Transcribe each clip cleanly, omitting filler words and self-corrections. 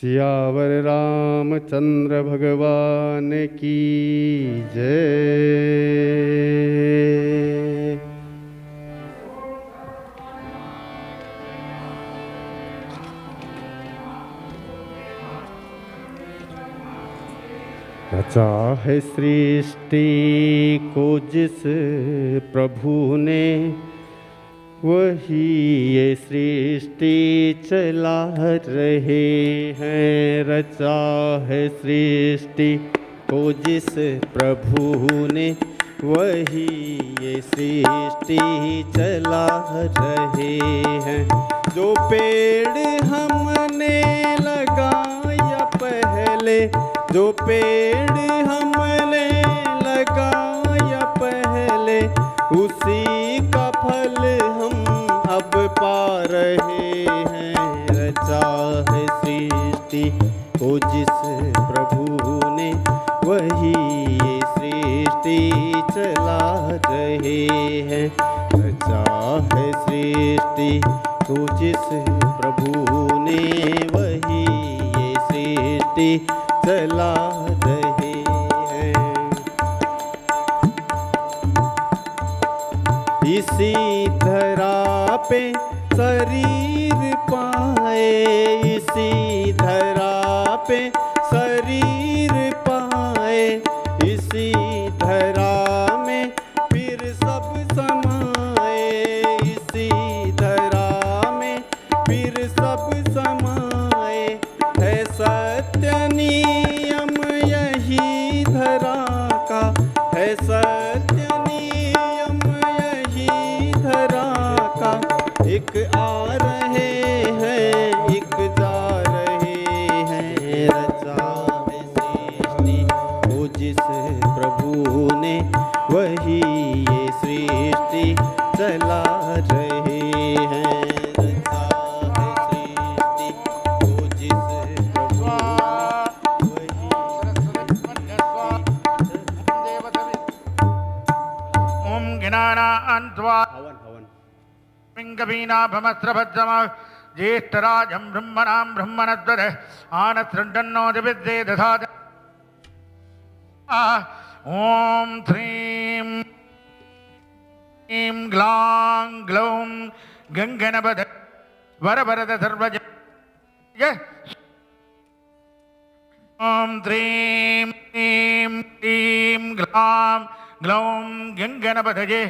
सियावर रामचंद्र भगवान की जय। रचा है सृष्टि को जिस प्रभु ने, वही ये सृष्टि चला रहे हैं। रचा है सृष्टि को जिस प्रभु ने, वही ये सृष्टि चला रहे हैं। जो पेड़ हमने लगाया पहले, जो पेड़ हमने लगाया पहले, उसी का फल हम अब पा रहे हैं। रचा है सृष्टि को जिस प्रभु ने, वही ये सृष्टि चला रहे हैं। रचा है सृष्टि को जिस प्रभु ने, वही ये सृष्टि चला रहे हैं। इसी धरा पे शरीर पाए, इसी धरा पे शरीर पाए, इसी धरा में फिर सब समाए, इसी धरा में फिर सब समाए। है सत्य नियम यही धरा का, है सत्य नियम यही धरा का। एक आ रहे हैं, एक जा रहे हैं। रचा है सृष्टि को जिस प्रभु ने, वही ये सृष्टि चला रहे हैं। रचा है सृष्टि को जिस प्रभु ने, वही ओम ज्ञानान्त्वा पिंगवीनाभमस्त्रभज्जम ज्येष्ठराजं ब्रह्मणां ब्रह्मणद्वद आनसृण्डन्नो दिविद्ये दधात। ओम श्रीं ह्रीं ग्लां ग्लौं गंगनपद वरवरद सर्वज। ओम श्रीं ह्रीं क्लीं ग्लां ग्लौं गंगनपदये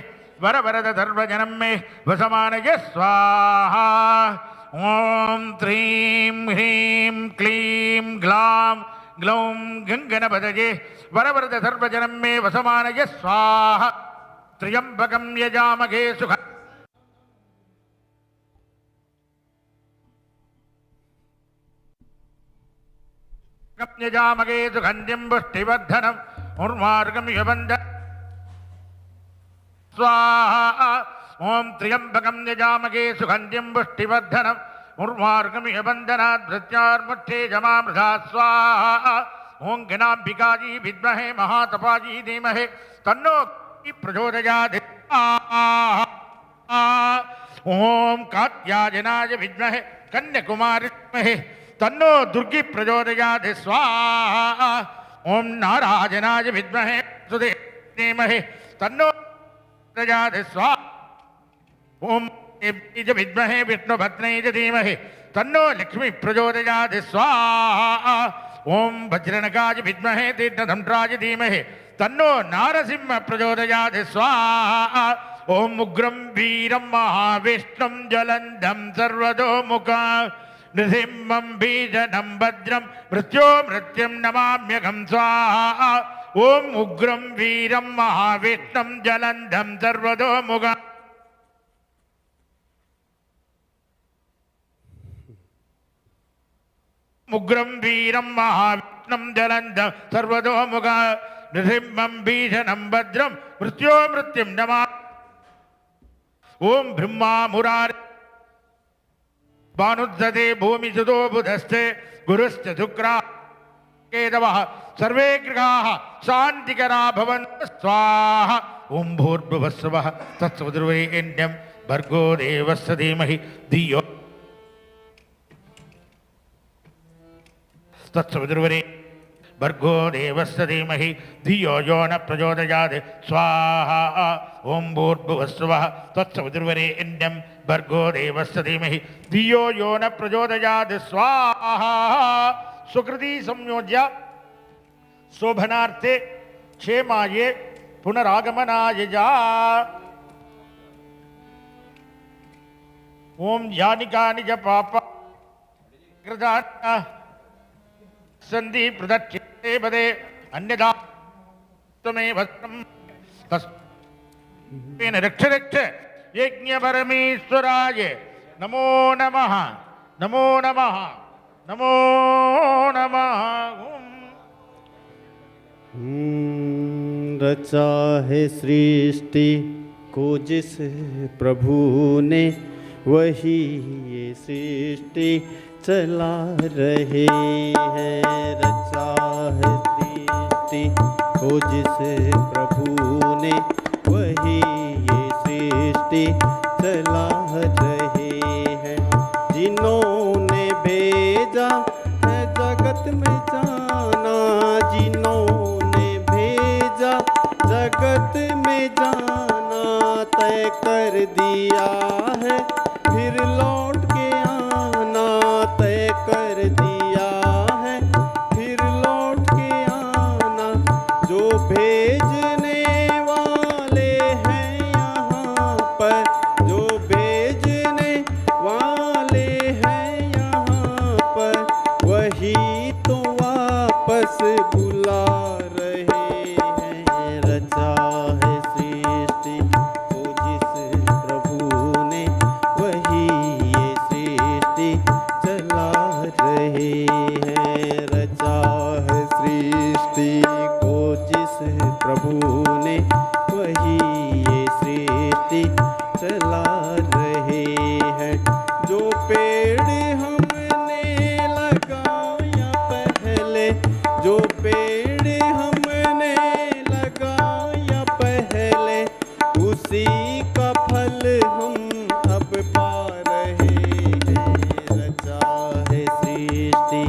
वरवरद सर्वजनं मे वसमानय स्वाहा। ओम श्रीं ह्रीं क्लीं ग्लां ग्लौं गंगनपदये वरवरद सर्वजनं मे वसमानय स्वाहा। त्र्यंबकं यजामहे सुखं यजामहे सुगन्धिं पुष्टिवर्धनम् उर्वारुकं यबन्ध स्वाहा। ओम त्र्यंबकं यजामहे सुगन्धिं पुष्टिवर्धनम् उर्वारुकमिह बन्धनात् भृत्यार्मुष्टे जमामृधा स्वाहा। ओम गणाम्बिकाजी विद्महे महातपाजी धीमहि तन्नो प्रचोदयात्। ओम कात्यायनाय विद्महे कन्याकुमारी धीमहि तन्नो दुर्गी प्रचोदयात् स्वाहा। ओम नारायणाय विद्महे सुदे धीमहि तन्नो प्रचोदयात् स्वाहा। ओम विद्महे विष्णुभद्रै धीमहि तन्नो लक्ष्मी प्रचोदयात् स्वाहा। ओम वज्रनकाय विद्महे तीर्थधम्राय धीमहि तन्नो नारसिंह प्रचोदयात् स्वाहा। ओम उग्रं वीरं महाविष्णुं ज्वलन्तं सर्वतोमुखं नृसिंहं भीषणं भद्रं मृत्युं नमाम्यहं स्वाहा। ओम उग्रं वीरं महाविष्णुं ज्वलन्तं सर्वतोमुखं उग्रं वीरं महाविष्णुं ज्वलन्तं सर्वतोमुखं नृसिंहं भीषणं भद्रं मृत्युं नमामि। ओम ब्रह्मा मुरारे भानुद्दते भूमिसुतो बुधस्ते गुरुश्च शुक्रा केतवः सर्वे ग्रहाः शान्तिकरा भवन्तु स्वाहा। ओम भूर्भुवस्सुवः तत्सवितुर्वरेण्यं भर्गो देवस्य धीमहि धियो तत्सवितुर्वरे भर्गो देवस्य धीमहि धियो यो न प्रचोदयात् स्वाहा ओं भूर्भुवस्सुवः तत्सवितुर्वरेण्यं भर्गो देवस्य धीमहि धियो यो न प्रचोदयात् स्वाहा सुकृति संयोज्य शोभनार्थे क्षेमाये पुनरागमनाय जा ओम यानि कानि च पापा कृतानि सन्ति प्रदक्षिणे पदे अन्यथा त्वमेव तस्मेन रक्ष रक्ष यज्ञ परमेश्वराय नमो नमः नमो नमः नमो नमः। रचा है सृष्टि को जिस प्रभु ने वही ये सृष्टि चला रहे हैं। रचा है सृष्टि को जिस प्रभु ने वही ये सृष्टि चला रहे हैं। जिन्होंने भेजा है जगत में जाना, जिन्होंने भेजा जगत में जाना तय कर दिया है फिर लौट के आना, तय कर दिया है फिर लौट के आना। जो भेजने वाले हैं यहाँ पर, जो भेजने वाले हैं यहाँ पर, वही तो वापस बुला रहे हैं। रचा है सृष्टि को जिस प्रभु ने वही ये सृष्टि चला रहे हैं। रचा है सृष्टि को जिस प्रभु ने वही ये सृष्टि चला रहे हैं। जो पेड़ हमने लगाया पहले, जो पेड़ हमने लगाया पहले, उसी का फल हम अब पा रहे हैं। रचा है सृष्टि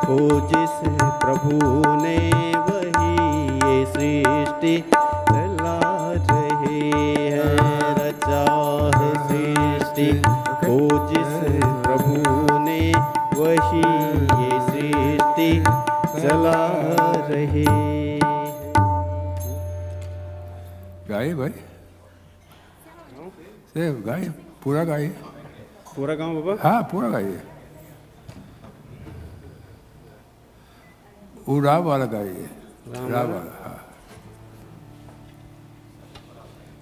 को जिस प्रभु ने वही ये सृष्टि चला रहे हैं। रचा है सृष्टि को जिस प्रभु ने वही ये सृष्टि चला रहे हैं। गाइए भाई, से गाइए, पूरा गाइए। पूरा गाँव बाबा? हाँ पूरा गाइए, उड़ा वाला गाइए, उड़ा वाला। हाँ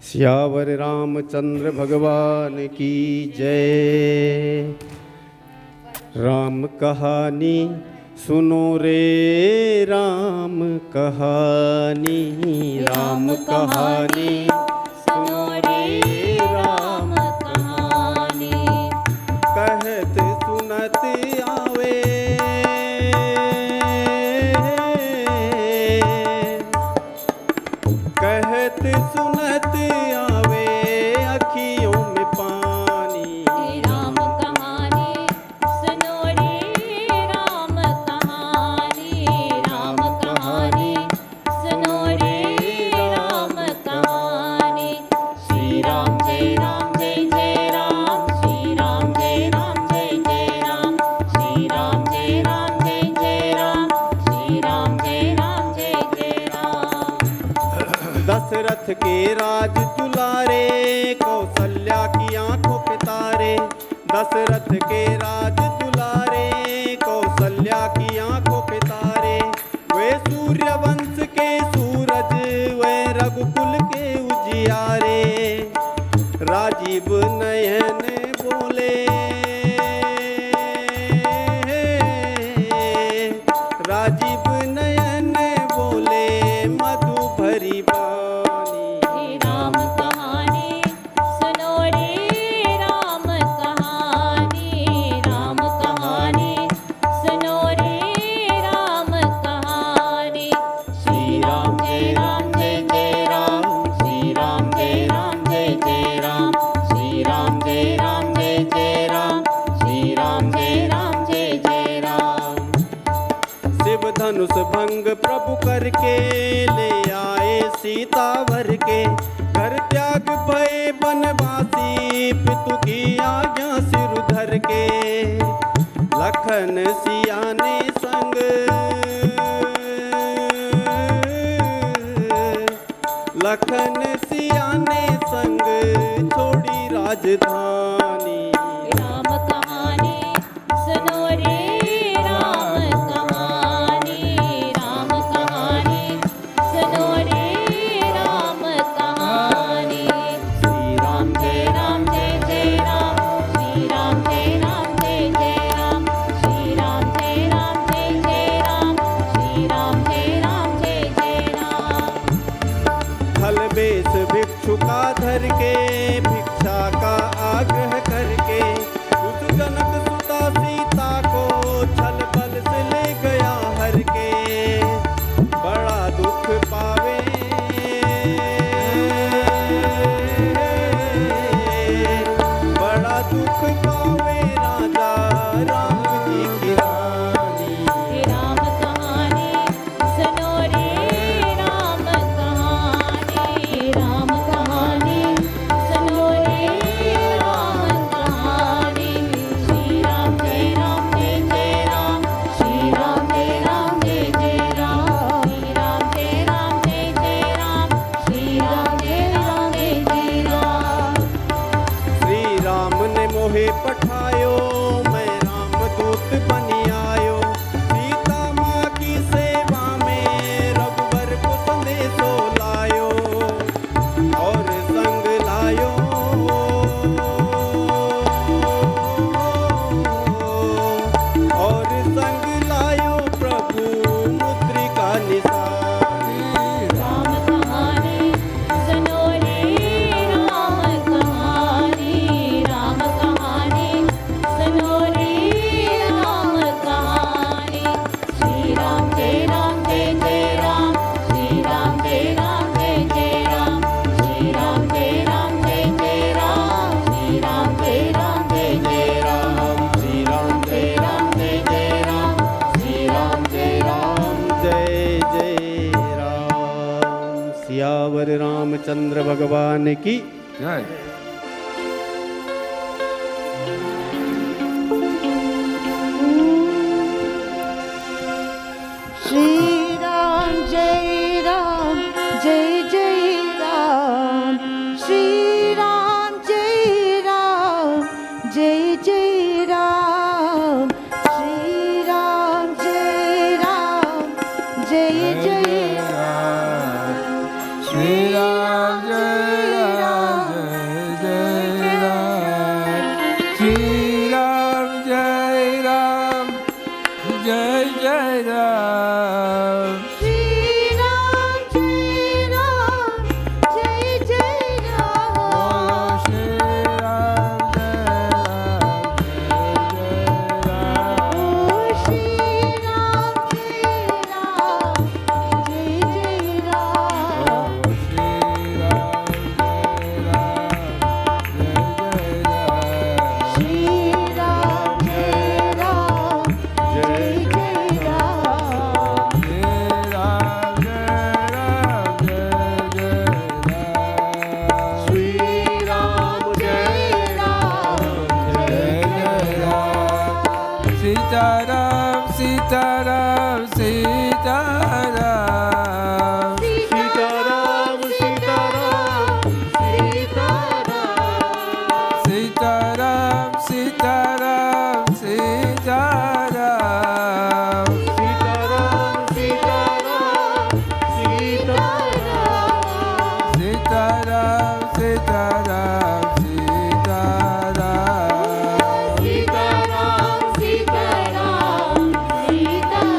सियावर रामचंद्र भगवान की जय। राम कहानी सुनो रे राम कहानी, राम कहानी सुनो रे राम कहानी। कहत सुनत आवे, कहत सुनत आवे अखियों में पानी। राम कहानी सुनो रे राम कहानी, राम कहानी सुनो रे राम कहानी। श्री राम जय राम जय जय राम, श्री राम जय राम जय जय राम, श्री राम जय राम जय जय राम, श्री राम जय राम जय जय राम। दशरथ के राज दुलारे, कौशल्या की आंखों के तारे। दशरथ के राज दुलारे, कौशल्या की आंखों के तारे। वे सूर्य वंश के सूरज, वे रघुकुल के उजियारे। राजीव नयन बोले, राजीव नयन बोले मधु भरी बानी। राम कहानी सुनो रे राम कहानी, राम भंग प्रभु करके ले आए सीता वर के। घर त्याग भय बनवासी पितु की आज्ञा सिर धर के। लखन सिया ने संग लखन सिया ने संग छोड़ी राजधानी। राम कहानी सुनो रे राम कहानी। राम कहानी सुनो रे राम कहानी। श्री राम जय राम जय जय राम। श्री राम जय राम जय जय राम। श्री राम जय राम जय जय राम। श्री राम जय राम जय जय राम। फल बेस भिक्षु का धर के भिक्षा का आग्रह करके उस जनक सुता सीता को छल बल से ले गया हर के। बड़ा दुख पावे बड़ा दुख पावे राजा राम जी की रानी। राम कहानी सुनो रे राम कहानी। राम कहानी सुनो रे राम कहानी। श्री राम जय राम जय जय राम। श्री राम जय राम जय जय राम। श्री राम जय राम जय जय राम। श्री राम जय राम जय जय राम। श्री राम ने मोहे पठायो मैं रामदूत बनी आयो। सीता माँ की सेवा में रघुवर को संदेशो लायो और संग लायो और संग लायो प्रभु मुद्रिका निशानी। राम कहानी सुनो रे राम कहानी। राम कहानी सुनो रे राम कहानी। श्री राम जय राम जय जय राम। श्री राम जय राम जय जय राम। श्री राम जय राम जय जय राम। श्री राम जय राम जय जय राम। श्री राम जय राम जय जय राम। श्री राम जय राम जय जय राम। सियावर रामचंद्र भगवान की जय। श्री राम जय राम जय जय राम। श्री राम जय राम जय जय राम। श्री राम जय राम जय जय राम। श्री राम जय राम जय जय राम। श्री राम जय राम जय जय राम। श्री राम जय राम जय जय राम। श्री राम जय राम जय जय राम। श्री राम जय राम जय जय राम। श्री राम जय राम जय जय राम। श्री राम जय राम जय जय Ram. Sitaram Sitaram Sitaram. Sitaram Sitaram Sitaram. Sitaram Sitaram Sitaram. Sitaram Sitaram Sitaram. Sitaram Sitaram Sitaram. Sitaram Sitaram Sitaram.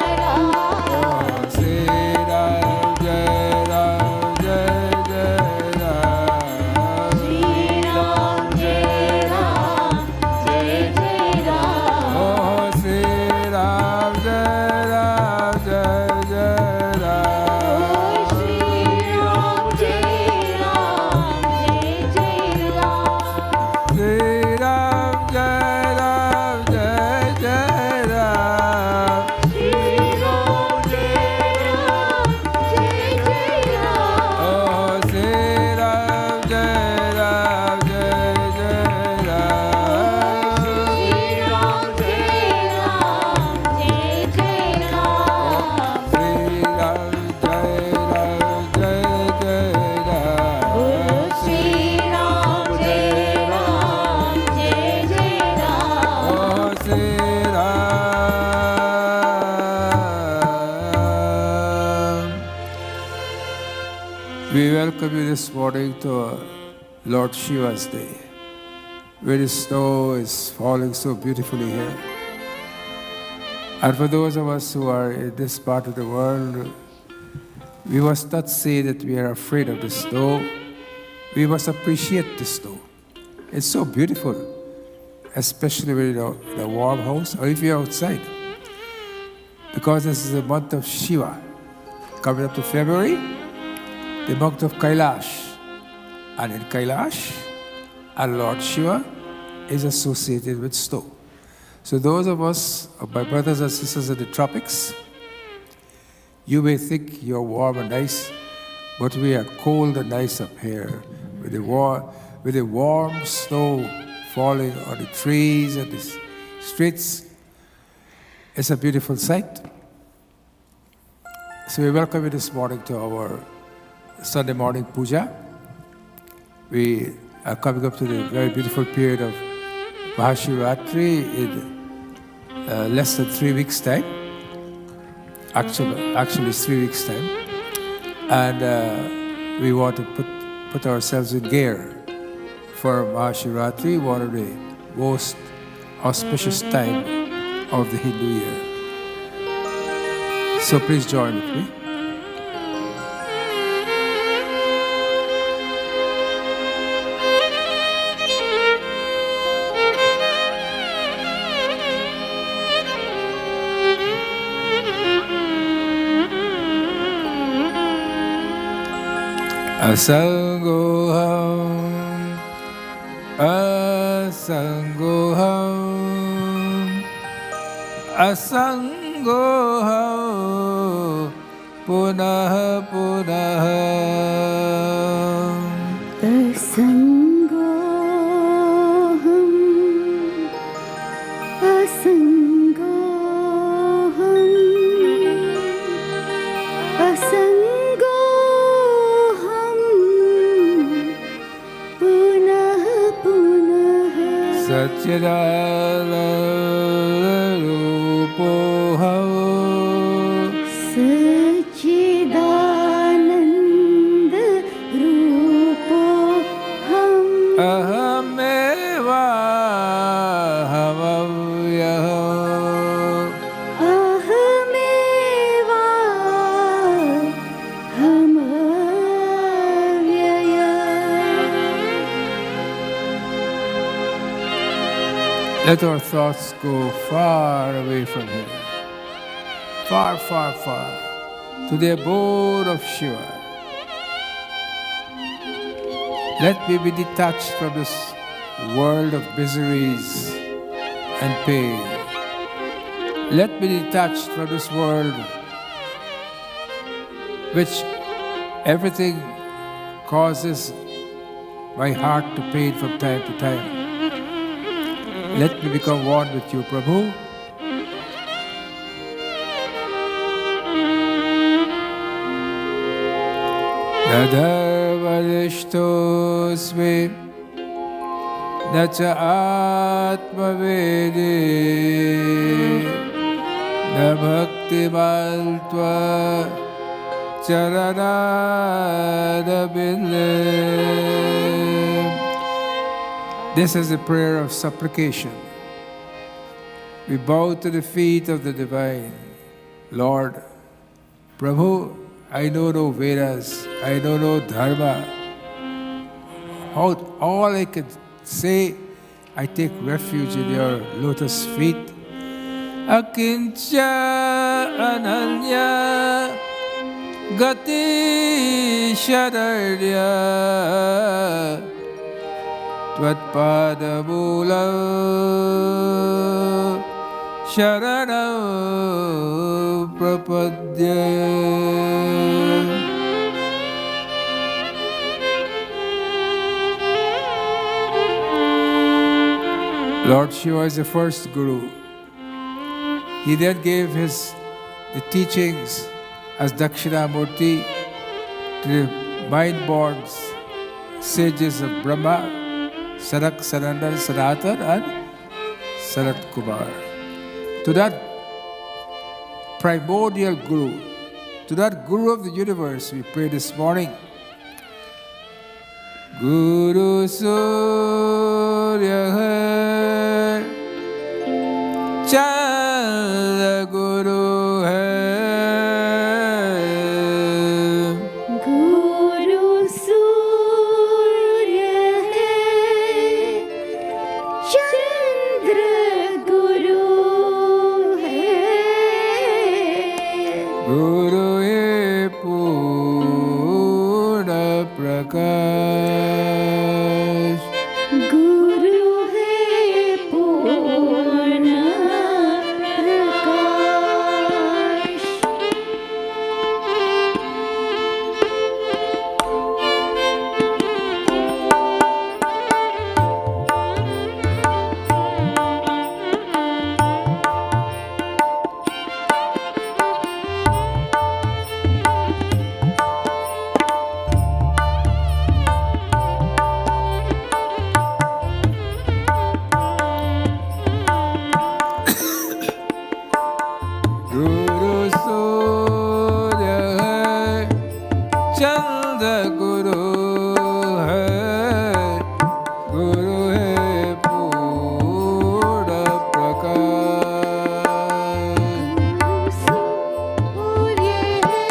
welcome you this morning to Lord Shiva's Day, where the snow is falling so beautifully here. And for those of us who are in this part of the world, we must not say that we are afraid of the snow. We must appreciate the snow. It's so beautiful, especially when you're in a warm house or if you're outside. Because this is the month of Shiva, coming up to February, the month of Kailash. And in Kailash, our Lord Shiva is associated with snow. So those of us, my brothers and sisters in the tropics, you may think you're warm and nice, but we are cold and nice up here with the warm snow falling on the trees and the streets. It's a beautiful sight. So we welcome you this morning to our Sunday morning puja. We are coming up to the very beautiful period of Shivaratri in less than 3 weeks' time. Actually, it's 3 weeks' time. And we want to put ourselves in gear for Shivaratri, one of the most auspicious time of the Hindu year. So please join with me. Asangoham, asangoham, asangoham, punah punah. Asangoham, asangoham, asangoham, punah punah. Satchidarupoham, Satchidananda Rupoham, ahameva hamavyaham. Ahameva Hamavyaya. Let our thoughts go far away from here, far, far, far, to the abode of Shiva. Let me be detached from this world of miseries and pain. Let me be detached from this world which everything causes my heart to pain from time to time. Let me become one with you, Prabhu. Nadarvarishtosmi nacha atmavedi na bhakti maltva charanadabinde. This is a prayer of supplication. We bow to the feet of the Divine. Lord, Prabhu, I know no Vedas, I know no Dharma. All I can say, I take refuge in your lotus feet. Akincha ananya gati shararya Tvatpadamula Sharanam Prapadya. Lord Shiva is the first Guru. He then gave the teachings as Dakshinamurti to the mind-born sages of Brahma, Sanak, Sanandan, Sanatan, and Sanat Kumar. To that primordial Guru, to that Guru of the universe, we pray this morning गुरु सूर्य है, चंद्र गुरु है। गुरु सूर्य है, चंद्र गुरु है। गुरु है पूर्ण प्रकाश, गुरु है पूर्ण प्रकाश। गुरु सूर्य है, चंद्र गुरु है। गुरु है पूर्ण प्रकाश। सूर्य है,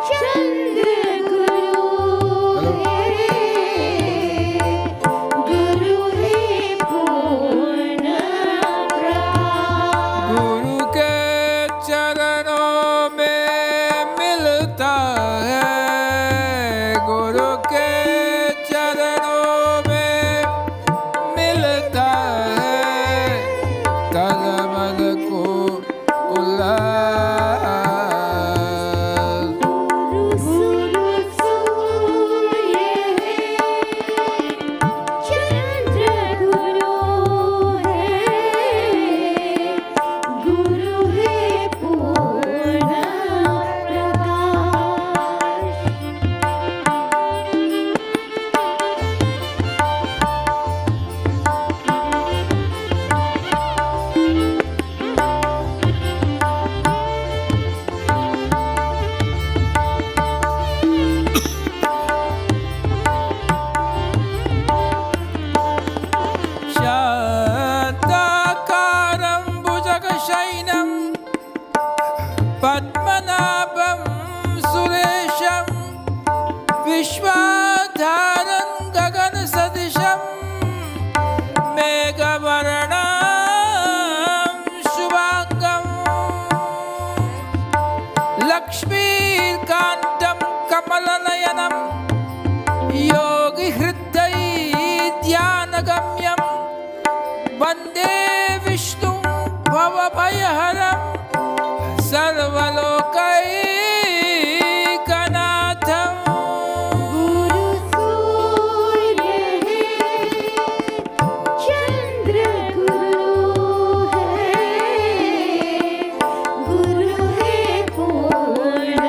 चंद्र गुरु है। गुरु है पूर्ण प्रकाश। गुरु के चरणों में मिलता है, गुरु के चरणों में मिलता है तन मन को उल्लास। गुरु सूर्य है, चंद्र गुरु है। गुरु है पूर्ण प्रकाश। शान्ताकारं भुजगशयनं पद्मनाभं सुरेशं विश्वाधारं गगनसदृशं मेघवर्णं शुभाङ्गं लक्ष्मीकान्तं कमलनयनं योगिहृदयध्यानगम्यं वन्दे विष्णुं भवभयहरं सर्वलोकैकनाथं। गुरु सूर्य है, चंद्र गुरु है। गुरु है पूर्ण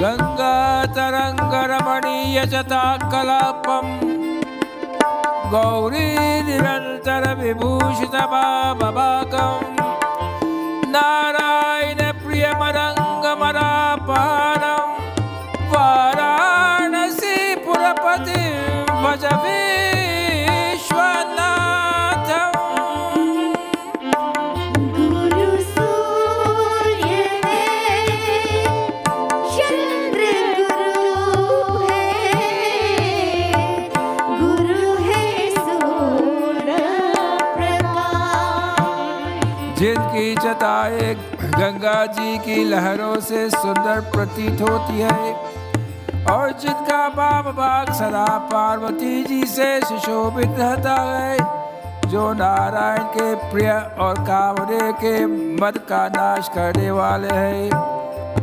गङ्गातरङ्गरमणीयजटाकलापं गौरी निरन्तरविभूषितभावभागं नारायणप्रियमरङ्गमरापारं वाराणसीपुरपतिं भज विश्वनाथम्। गुरु सूर्य है, चंद्र गुरु है। गुरु है सूर्य प्रकाश। जिनकी जटाएं गंगा जी की लहरों से सुंदर प्रतीत होती है और जिनका वाम भाग सदा पार्वती जी से सुशोभित रहता है, जो नारायण के प्रिय और कामरे के मद का नाश करने वाले हैं,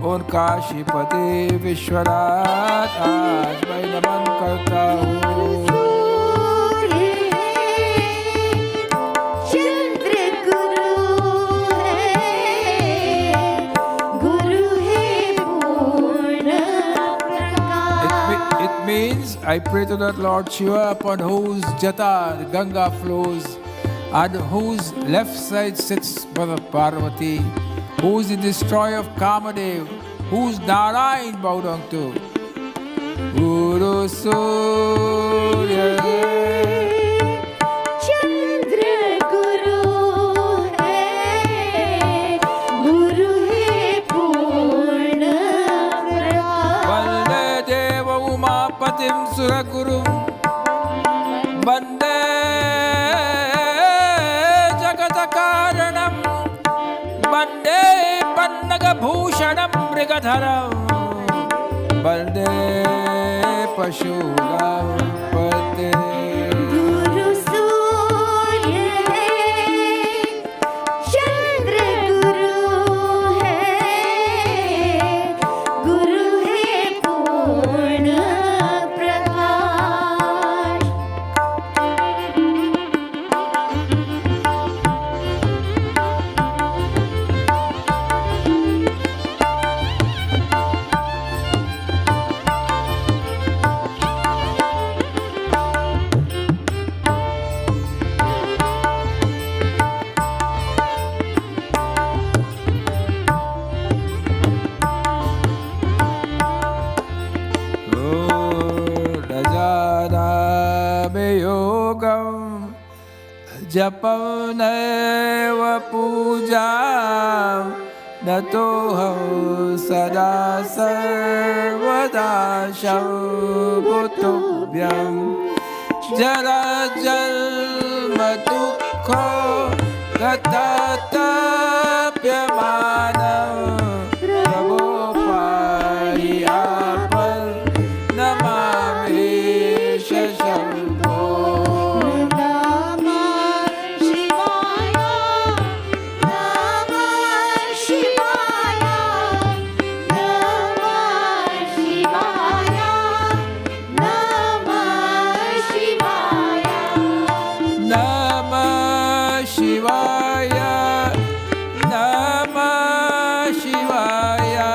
उनका श्रीपति विश्वनाथ आज मैं नमन करता हूँ। I pray to that Lord Shiva, upon whose jata Ganga flows, and whose left side sits Mother Parvati, who is the destroyer of Kamadev, whose Narayan bowed down to. Guru Surya चंद्र गुरु है गुरु है पूर्ण प्रकाश Vande Deva Umapatim Suragurum Vande Jagatakaranam Vande Pannaga Bhushanam Mrigadharam Vande Pashuram Pate गुरु सूर्य है चंद्र गुरु है पूर्ण प्रकाश Yogam Japam Naiva Pujam Natoham Sada Sarvada Shabhutubhyam Jara Jalma Dukho Gatatapyamanam Prabhu Pariyapal Namami Shashambho Namah Shivaya, Namah Shivaya, Namah Shivaya, Namah Shivaya. Namah Shivaya, Namah Shivaya.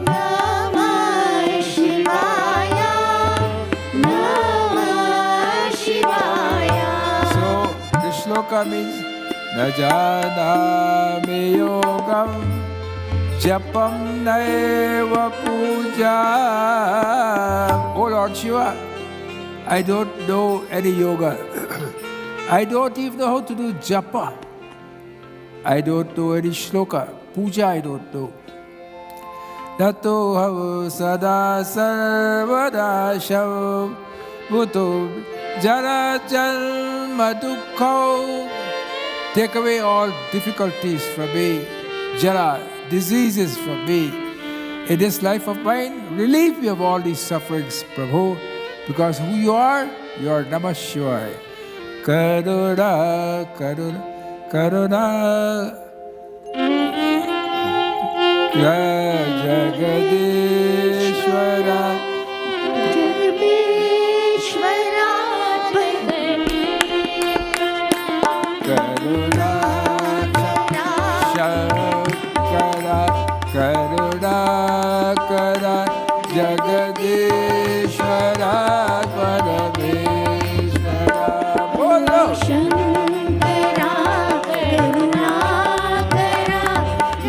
Namah Shivaya, Namah Shivaya. So the shloka means Najanami Yogam Japam Naiva Pujam. Oh Lord Shiva, I don't know any yoga. I don't even know how to do japa. I don't know any shloka. Puja I don't know. Nato hav sada sarvada shav bhuto jara jalma dukkho. Take away all difficulties from me, jara, diseases from me. In this life of mine, relieve me of all these sufferings, Prabhu, because who you are Namah Shivaya. Karuna, Karuna, Karuna. Jagadishwara, Jagdishwara Karuna, Shankara, Karuna, Kara, Jagadishwara, Parameshwara. Bolo! Shankara Karunakara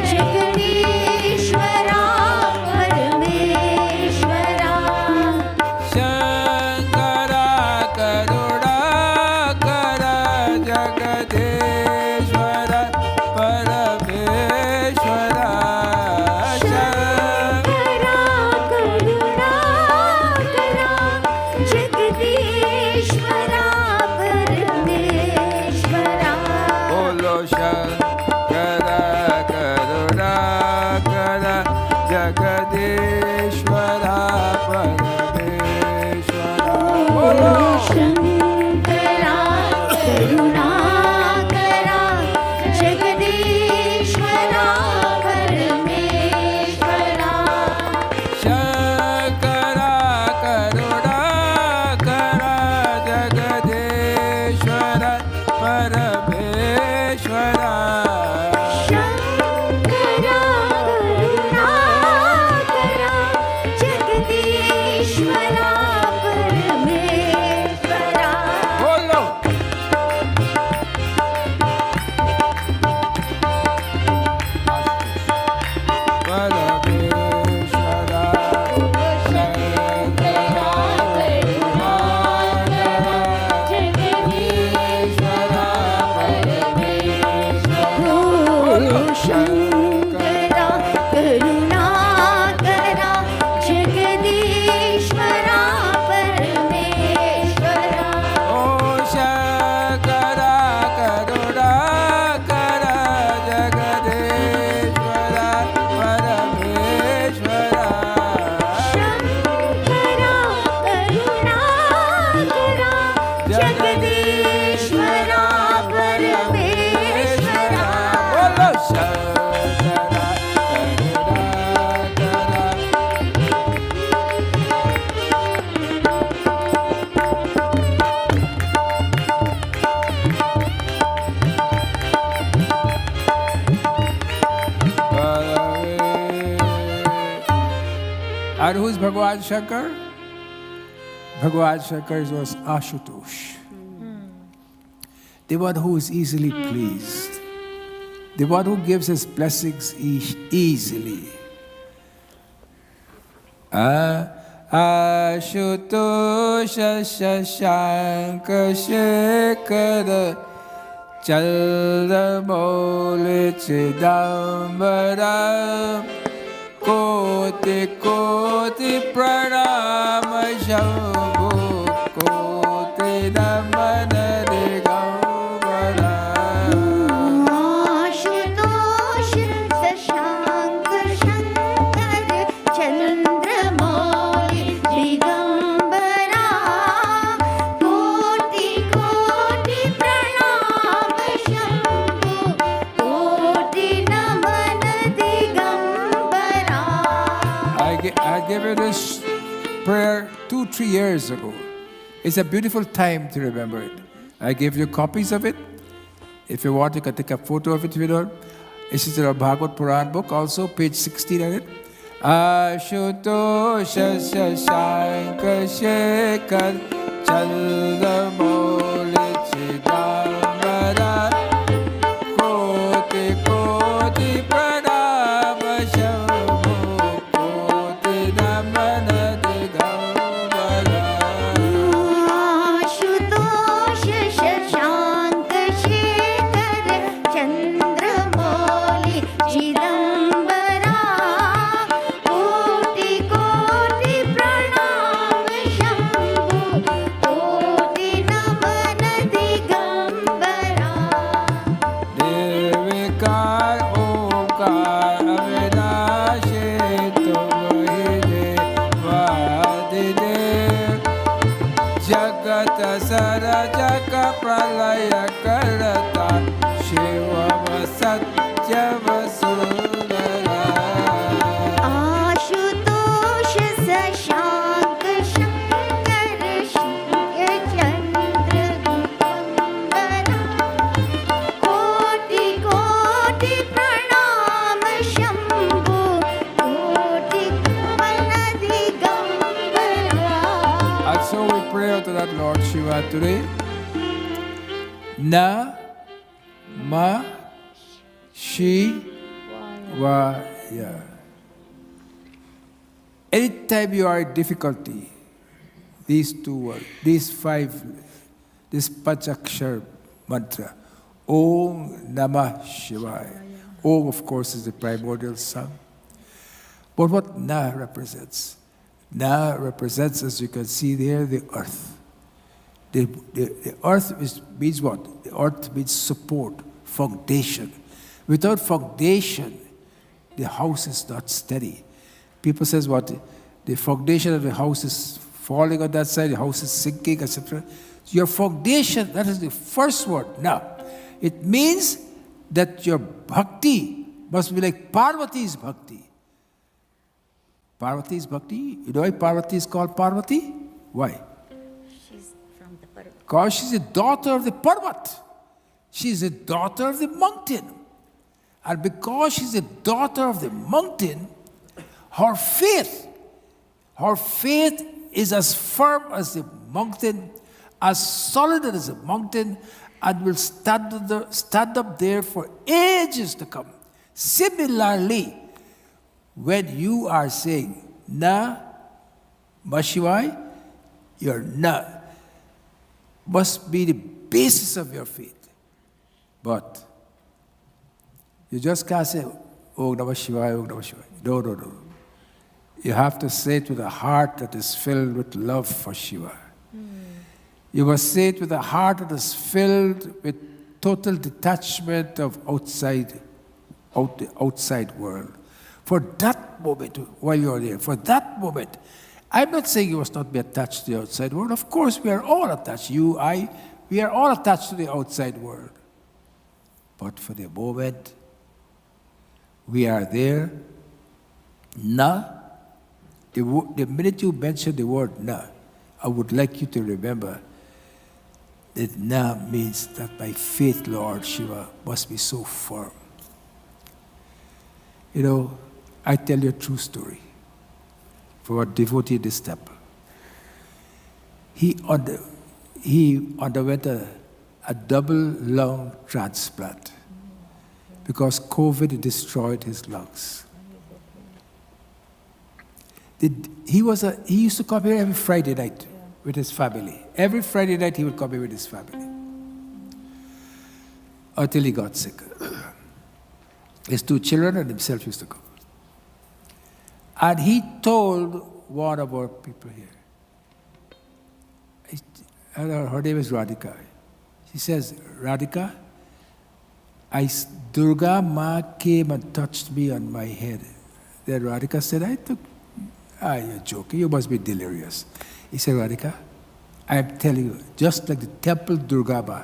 Jagadishwara Parameshwara Shankara, Karuna, Kara, Jagadishwara, Parameshwara. Shankara Karunakara Jagadishwara Parameshwara Bolo Shankara, Karuna, Kara, Jagadishwara, Parameshwara. And who's Bhagwan Shankar? Bhagwan Shankar was Ashutosh. The one who is easily pleased. The one who gives his blessings easily. Ashutosh Shankar Shekhar Chandramoli Chidambaram Koti Koti Pranama Shambhu Koti Namana Digambara. Ashutosh Shashank Shankar Chandramouli Digambara कोटि कोटि प्रणाम शंभु कोटि नमन Digambara. I gave you this prayer 2-3 years ago. It's a beautiful time to remember it. I gave you copies of it. If you want, you can take a photo of it if you don't. This is our Bhagavad Puran book, also page 16 on it. Ashutosh Shankar Shekhar Chandramoli Chidambara Koti Koti Pranama Shambhu Koti Namana Digambara. Ashutosh Shashank Shekhar Chandramouli चिदंबरा कोटि कोटि प्रणाम शंभु कोटि नमन दिगंबरा. निर्विकार ओंकार अविनाशी तुम ही देवादिदेव जगत सरजक प्रलय करता शिवम सत्यम सुंदरा. आशुतोष शशांक शंकर चंद्र दिगंबरा कोटि कोटि प्रणाम शंभु कोटि नमन Digambara. And so we pray to that Lord Shiva today. Na ma shi wa ya. Anytime you are in difficulty, these 2 words, these 5, this Panchakshar mantra, Om Namah Shivaya. Om, of course, is the primordial sound. But what Na represents? Na represents, as you can see there, the earth. The earth means what? The earth means support, foundation. Without foundation, the house is not steady. People says what? The foundation of the house is falling on that side, the house is sinking, etc. Your foundation, that is the first word. Now, it means that your bhakti must be like Parvati's bhakti. Parvati's bhakti, you know why Parvati is called Parvati? Why? Because she's a daughter of the Parvat. She's a daughter of the mountain. And because she's a daughter of the mountain, her faith is as firm as the mountain, as solid as a mountain, and will stand up there for ages to come. Similarly, when you are saying Na Mashivai, your Na must be the basis of your faith. But you just can't say, Om Namah Shivaya, Om Namah Shivaya. No. You have to say it with a heart that is filled with love for Shiva. You must say it with a heart that is filled with total detachment of the outside world. For that moment, while you're there, for that moment, I'm not saying you must not be attached to the outside world. Of course, we are all attached. You, I, we are all attached to the outside world. But for the moment, we are there. Na, the minute you mention the word Na, I would like you to remember that Na means that my faith, Lord Shiva, must be so firm. You know, I tell you a true story. for a devotee in this temple. He underwent a double lung transplant because COVID destroyed his lungs. He used to come here every Friday night with his family. Every Friday night he would come here with his family until he got sick. His 2 children and himself used to come. And he told one of our people here, her name is Radhika. She says, Radhika, Durga Ma came and touched me on my head. Then Radhika said, you're joking, you must be delirious. He said, Radhika, I'm telling you, just like the temple Durga Ma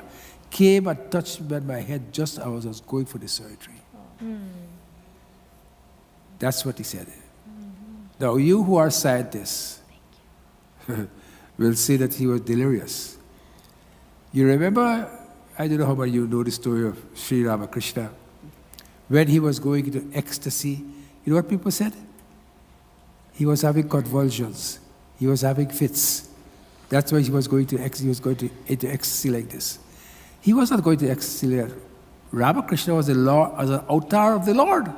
came and touched me on my head just as I was going for the surgery. That's what he said. Now, you who are scientists will say that he was delirious. You remember, I don't know how many of you know the story of Sri Ramakrishna. When he was going into ecstasy, you know what people said? He was having convulsions. He was having fits. That's why he was going to ecstasy. He was going into ecstasy like this. He was not going to ecstasy like that. Ramakrishna was an avatar of the Lord.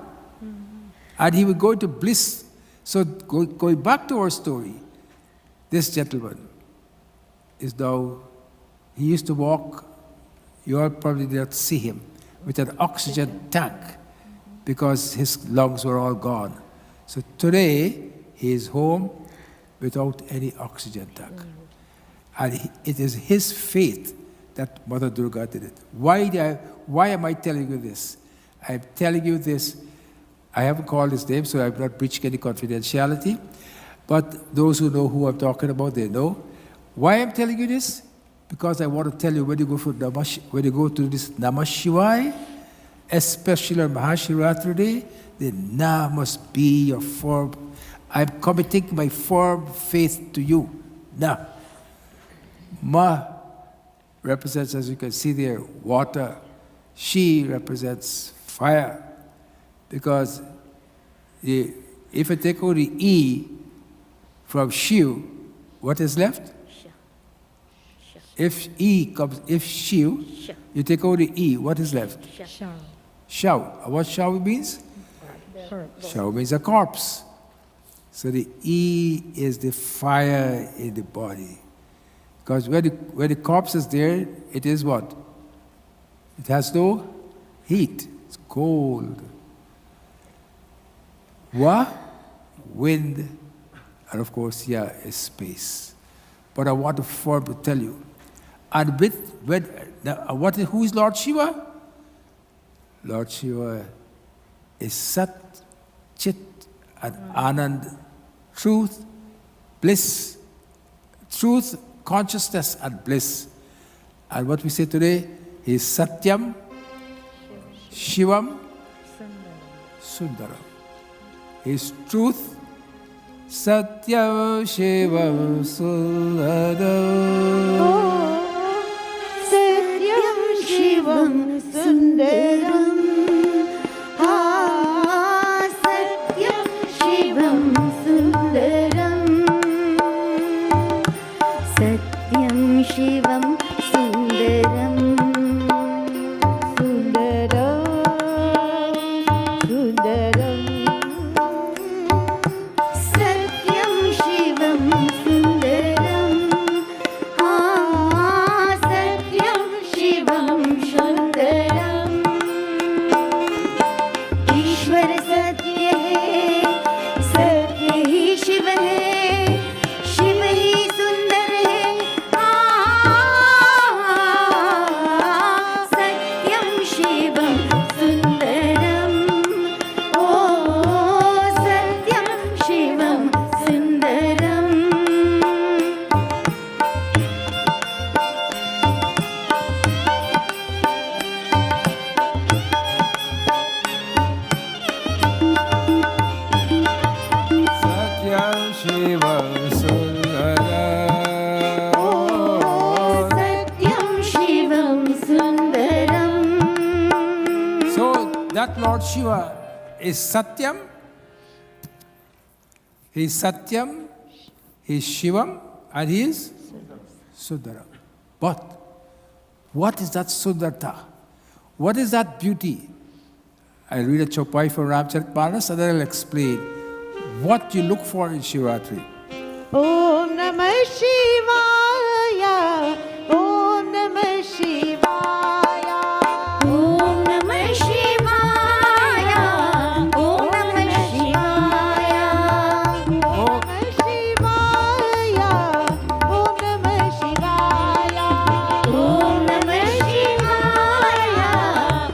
And he would go into bliss. So going back to our story, this gentleman is now, he used to walk, you all probably did not see him, with an oxygen tank because his lungs were all gone. So today, he is home without any oxygen tank. And it is his faith that Mother Durga did it. Why am I telling you this? I'm telling you this, I haven't called his name, so I'm not breaching any confidentiality, but those who know who I'm talking about, they know. Why I'm telling you this? Because I want to tell you, when you go to this Namah Shivaya, especially on Mahashivaratri Day, the Na must be your firm. I'm committing my firm faith to you. Na. Ma represents, as you can see there, water. She represents fire. Because if I take out the E from Shiv, what is left? If Shiv, you take out the E, what is left? Shao. What Shao means? Shao means a corpse. So the E is the fire in the body. Because where the corpse is there, it is what? It has no heat. It's cold. Wind, and of course, is space. But I want to tell you, and who is Lord Shiva? Lord Shiva is Sat, Chit, and Anand, truth, bliss, truth, consciousness, and bliss. And what we say today is Satyam, Shivam, Sundaram. His truth, Satyam Shivam Sundaram. Satyam Shivam Sundaram. Satyam Shivam Sundaram. Satyam Shivam Sundaram. That Lord Shiva is Satyam, He is Satyam, he is Shivam, and he is Sundaram. But what is that Sundarta? What is that beauty? I'll read a chopai from Ramcharitmanas and then I'll explain what you look for in Shivaratri. Om Namah Shivaya. Om Namah Shivaya. Om Namah Shivaya. Om Namah Shivaya. Om Namah Shivaya. Om Namah Shivaya. Om Namah Shivaya.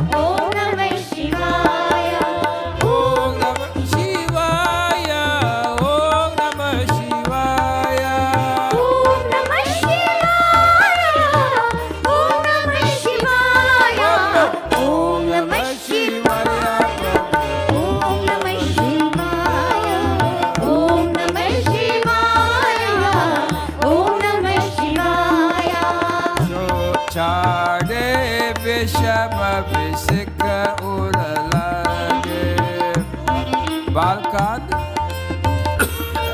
Om Namah Shivaya. Om Namah Shivaya, Om Namah Shivaya. Om Namah Shivaya. Om Namah Shivaya. Om Namah Shivaya. Om Namah Shivaya. Om Namah Shivaya. Chade Vishama Visika Uralage. Balkan,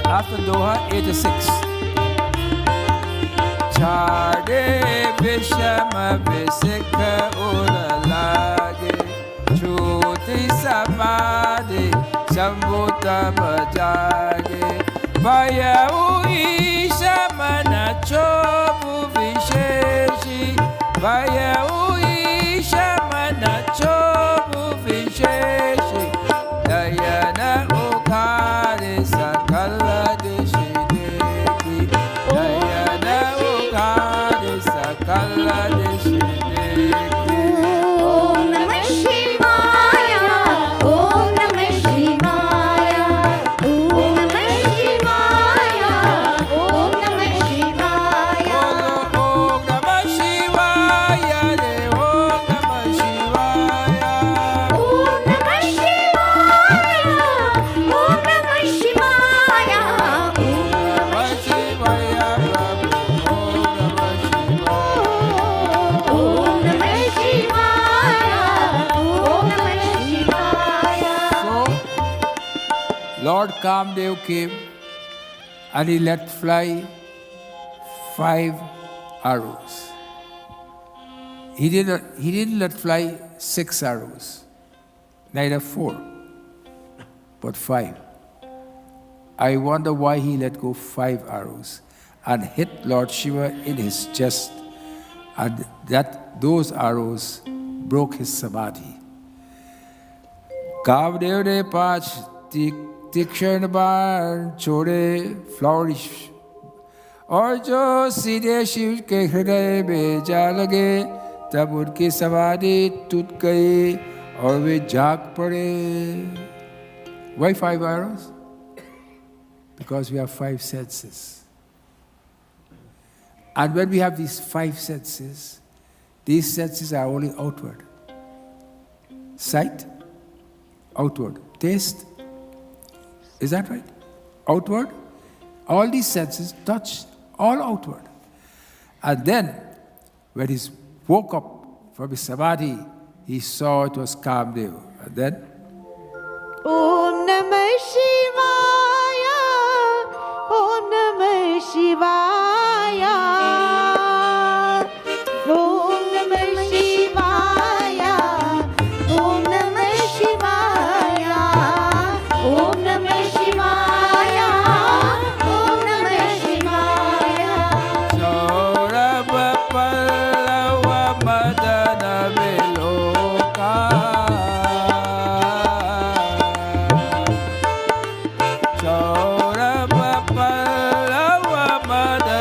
after Doha, 86. Chade Vishama Visika Uralage. Chuti Samadhi Sambhuta Bhajage. Vaya Uisha Mana Chobu Visheshi. Vaya Uisha Mana Chobu Visheshi. Dayana Ukare Sakala Deshideki. Dayana Ukare Sakala Deshideki. Om Namah Shivaya. Om Namah Shivaya. Om Namah Shivaya. Om Namah Shivaya. Om Namah Shivaya, Re Om Namah Shivaya. Om Namah Shivaya. Om Namah Shivaya. Namah Shivaya, Prabhu. Om Namah Shivaya. Om Namah Shivaya. So, Lord Kamdev came and he let fly 5 arrows. He didn't let fly 6 arrows, neither 4, but 5. I wonder why he let go 5 arrows and hit Lord Shiva in his chest, and those arrows broke his samadhi. Kamadeva ने 5 तीक्ष्ण बाण छोड़े फ्लावरिश, और जो सीधे शिव के हृदय में जा लगे तब उनकी समाधि टूट गई और वे जाग पड़े. Why 5 arrows? Because we have 5 senses. And when we have these 5 senses, these senses are only outward. Sight, outward. Taste, is that right? Outward. All these senses, touch, all outward. And then, when he woke up from his samadhi, he saw it was Kamdev. And then, Om Namah Shivaya. Om Namah Shivaya. Om Namah Shivaya. Om Namah Shivaya. Om Namah Shivaya. Om Namah Shivaya. Saurabha Pallava Madana Viloka. Saurabha Pallava Madana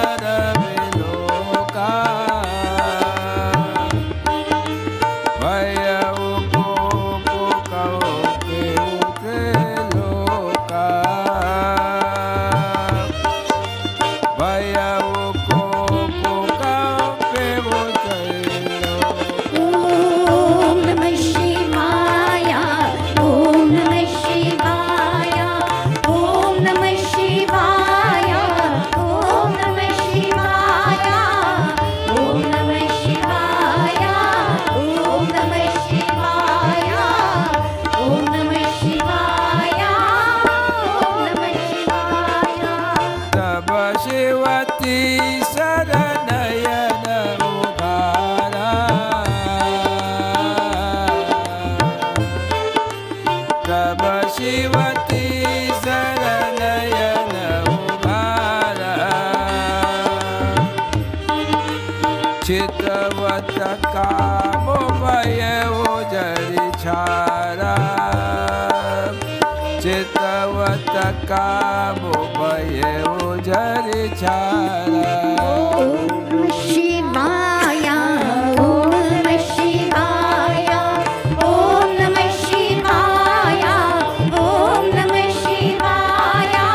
Shivaratri Saranayana Umara Chitavata Kamo Bhaye Ujari Chara Chitavata Kamo Bhaye Ujari Chara Shivaya, Om Namah Shivaya, Om Namah Shivaya, Om Namah Shivaya,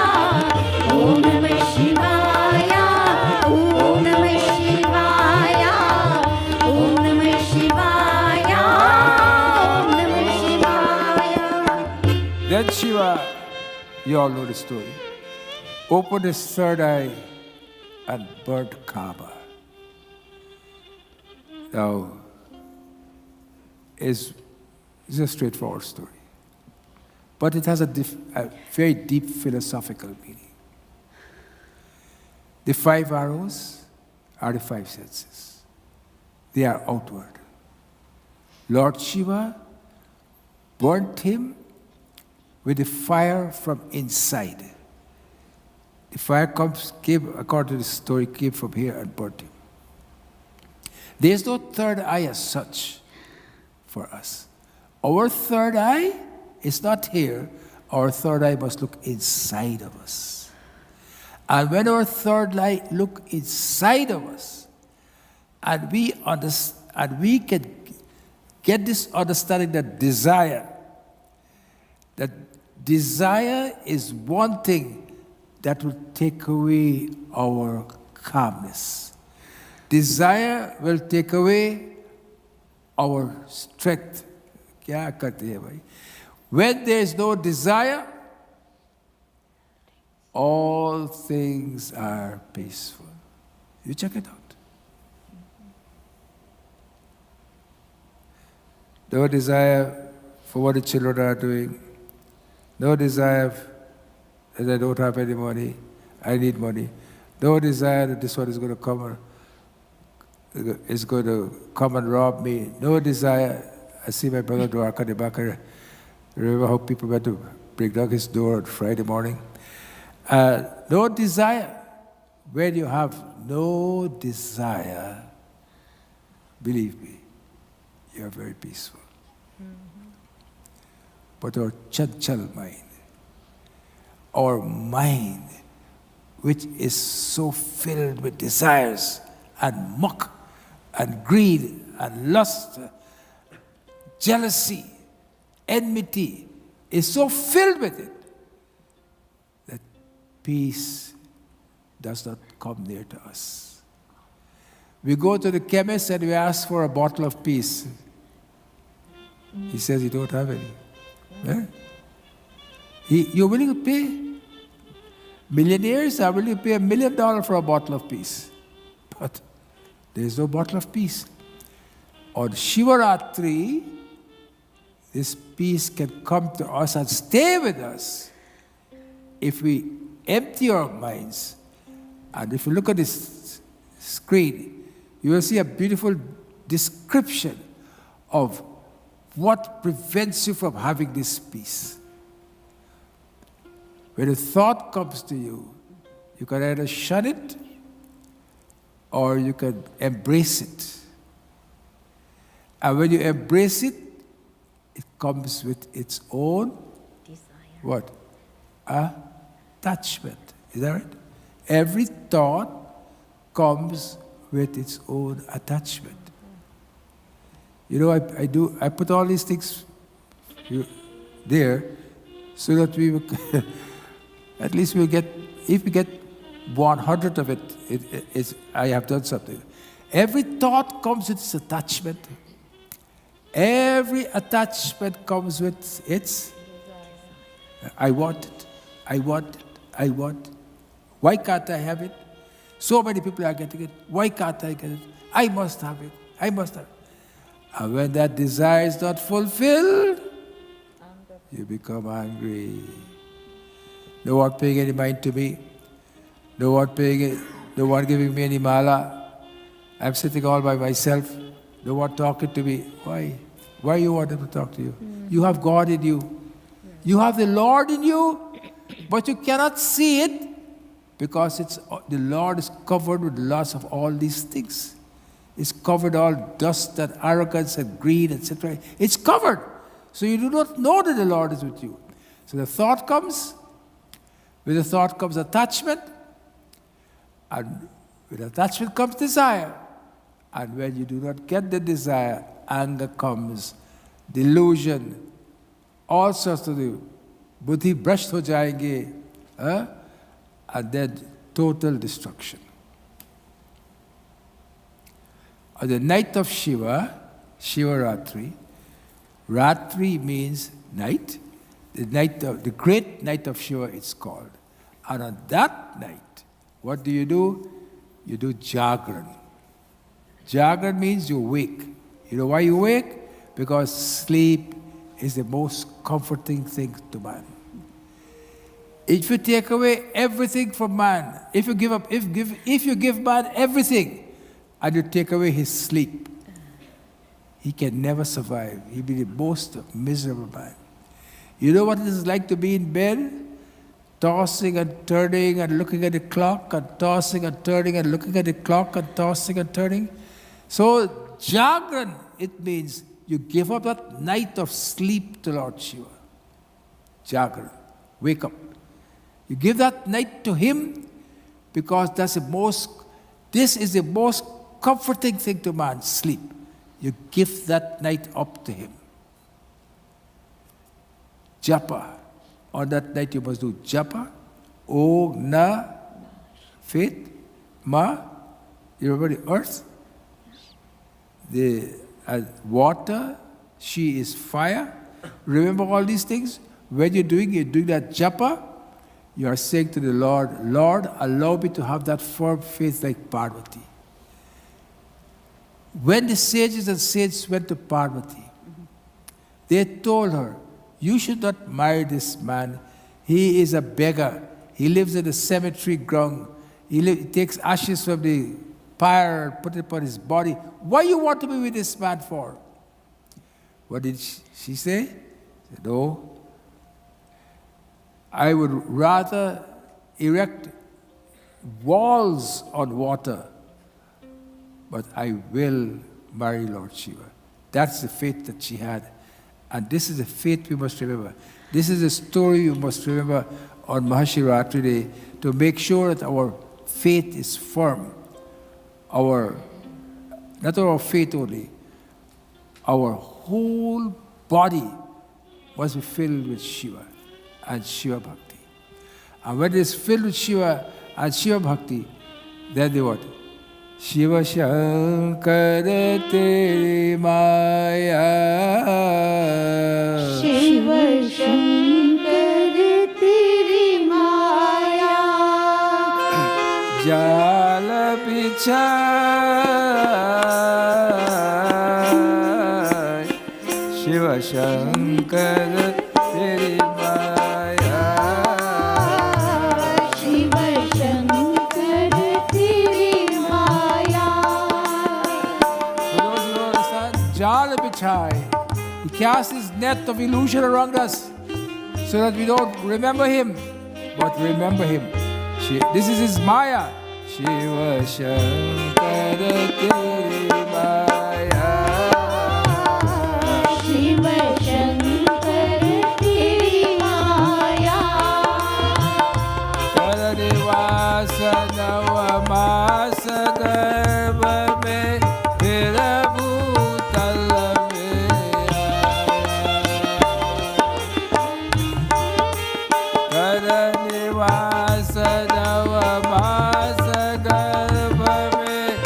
Om Namah Shivaya, Om Namah Shivaya, Om Namah Shivaya, Om Namah Shivaya. Then Shiva, you all know the story, opened his third eye and burnt Kaaba. Now, it's a straightforward story, but it has a very deep philosophical meaning. The 5 arrows are the 5 senses. They are outward. Lord Shiva burnt him with the fire from inside. The fire came, according to the story, came from here and burnt him. There is no third eye as such for us. Our third eye is not here. Our third eye must look inside of us. And when our third eye look inside of us, and we can get this understanding that desire is one thing that will take away our calmness. Desire will take away our strength. Kya karte hai bhai? When there is no desire, all things are peaceful. You check it out. No desire for what the children are doing. No desire that I don't have any money. I need money. No desire that this one is going to come and rob me. No desire. I see my brother Dwarka Debakar. Remember how people went to break down his door on Friday morning? No desire. When you have no desire, believe me, you are very peaceful. But our chanchal mind, our mind, which is so filled with desires and muck and greed and lust, jealousy, enmity, is so filled with it that peace does not come near to us. We go to the chemist and we ask for a bottle of peace. He says you don't have any. Yeah? You're willing to pay? Millionaires are willing to pay $1 million for a bottle of peace. But there is no bottle of peace. On Shivaratri, this peace can come to us and stay with us if we empty our minds. And if you look at this screen, you will see a beautiful description of what prevents you from having this peace. When a thought comes to you, you can either shun it or you can embrace it. And when you embrace it, it comes with its own desire. What? Attachment. Is that right? Every thought comes with its own attachment. You know, I put all these things there so that we will at least we'll get, if we get 100 of it, I have done something. Every thought comes with its attachment. Every attachment comes with its I want it, I want it, I want it. Why can't I have it? So many people are getting it. Why can't I get it? I must have it, I must have it. And when that desire is not fulfilled, you become angry. No one paying any mind to me. No one paying it. No one giving me any mala. I'm sitting all by myself. No one talking to me. Why? Why you want them to talk to you? You have God in you. You have the Lord in you, but you cannot see it because the Lord is covered with lots of all these things. It's covered all dust and arrogance and greed, etc. It's covered. So you do not know that the Lord is with you. So the thought comes. With the thought comes attachment. And with attachment comes desire. And when you do not get the desire, anger comes, delusion, all sorts of the buddhi brushed ho jayenge, and then total destruction. On the night of Shiva, Shivaratri, Ratri means night. The great night of Shiva it's called. And on that night, what do? You do Jagran. Jagran means you wake. You know why you wake? Because sleep is the most comforting thing to man. If you take away everything from man, if you give man everything, and you take away his sleep, he can never survive. He'll be the most miserable man. You know what it is like to be in bed, tossing and turning and looking at the clock, and tossing and turning and looking at the clock, and tossing and turning? So, Jagran, it means you give up that night of sleep to Lord Shiva. Jagran, wake up. You give that night to him because this is the most comforting thing to man, sleep. You give that night up to him. Japa. On that night you must do japa, Om, Na, faith, Ma, you remember the earth, the water, she is fire. Remember all these things? When you're doing that japa, you are saying to the Lord, Lord, allow me to have that firm faith like Parvati. When the sages and saints went to Parvati, they told her, you should not marry this man. He is a beggar. He lives in the cemetery ground. He takes ashes from the pyre and put it upon his body. Why you want to be with this man for? What did she say? She said, no. I would rather erect walls on water, but I will marry Lord Shiva. That's the faith that she had. And this is the faith we must remember. This is the story you must remember on Mahashivaratri Day to make sure that our faith is firm. Not our faith only, our whole body must be filled with Shiva and Shiva Bhakti. And when it is filled with Shiva and Shiva Bhakti, then they what? Shiva Shankar Teri Maya. Shiva Shankar Teri Maya. Jala Pichai. Shiva Shankar Teri Maya. Shiva Shankar Teri Maya. For those who don't understand, Jala Pichai. He casts his net of illusion around us so that we don't remember him, but remember him. This is his Maya. Shiva Shankar Teri Maya. Shiva Shankar Teri Maya. Karanivasa Navamasa Garbha mein Tera Bhutal mein aaya. Karanivasa Navamasa Garbha mein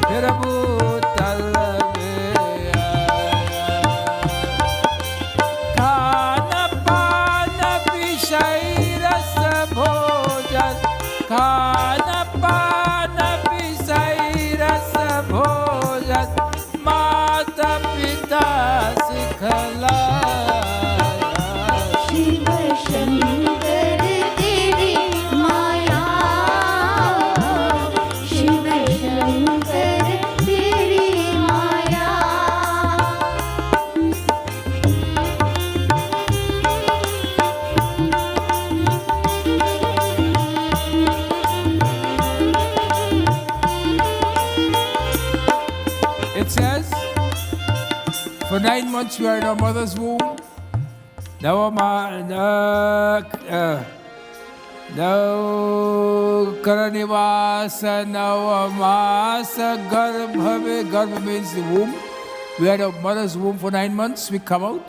Tera Bhutal mein aaya. Khana Pana Vishai Rasa Bhojan. Khana Pana Vishai Rasa Bhojan. Mata Pita Sikhalaya. Shiva Shankar Teri Maya. Shiva Shankar Teri Maya. For 9 months we are in our mother's womb. Karanivasa Navamasa Garbhave. Garbha means the womb. We had our mother's womb for 9 months. We come out.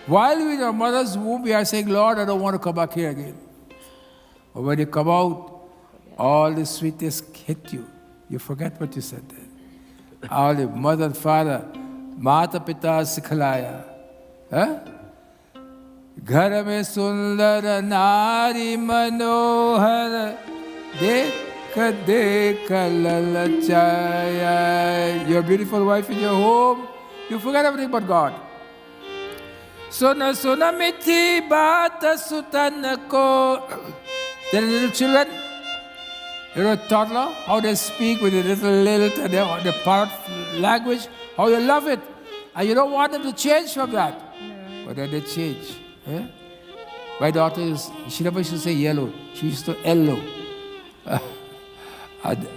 While we're in our mother's womb, we are saying, Lord, I don't want to come back here again. But when you come out, all the sweetness hit you. You forget what you said then. All the mother and father, Mata Pita Sikhalaya. Huh? Ghar mein sundar nari manohar dekha dekha lalachaya. Your beautiful wife in your home, you forget everything but God. Suna suna mithi baat sutan ko. There are little children, you know, toddler, how they speak with a little lilt and the parrot language, how you love it. And you don't want them to change from that. But then they change. Eh? My daughter, she never used to say yellow. She used to yellow.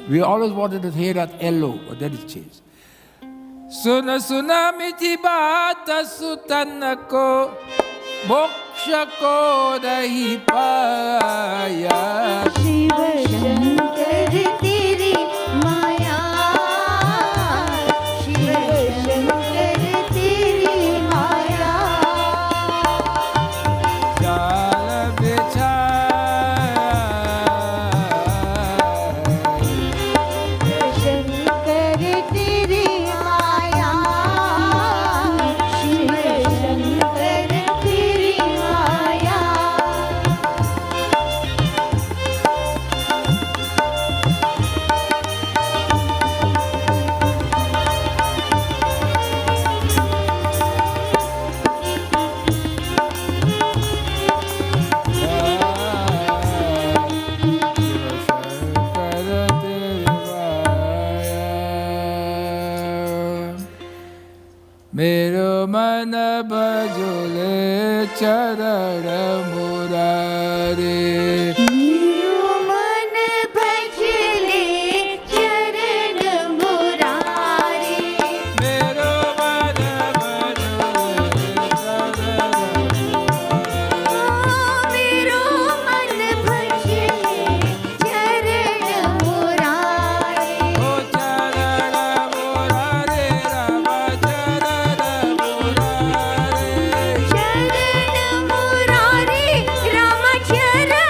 We always wanted to hear that yellow, but then it changed. Suna suna miti bata sutanako moksha ko dahi paya. Shiv Shankar तेरी माया शिव शंकर तेरी माया जाल बिछाया शंकर तेरी माया शिव शंकर तेरी माया मेरो मन बजुले चरण मुरारे मेरो मन भजले चरण मुरारे मेरो मन बजुले चरण मेरो मन भजले चरण मुरारे ओ चरण मुरारे राम चरण मुरारे चरण मुरारे राम चरण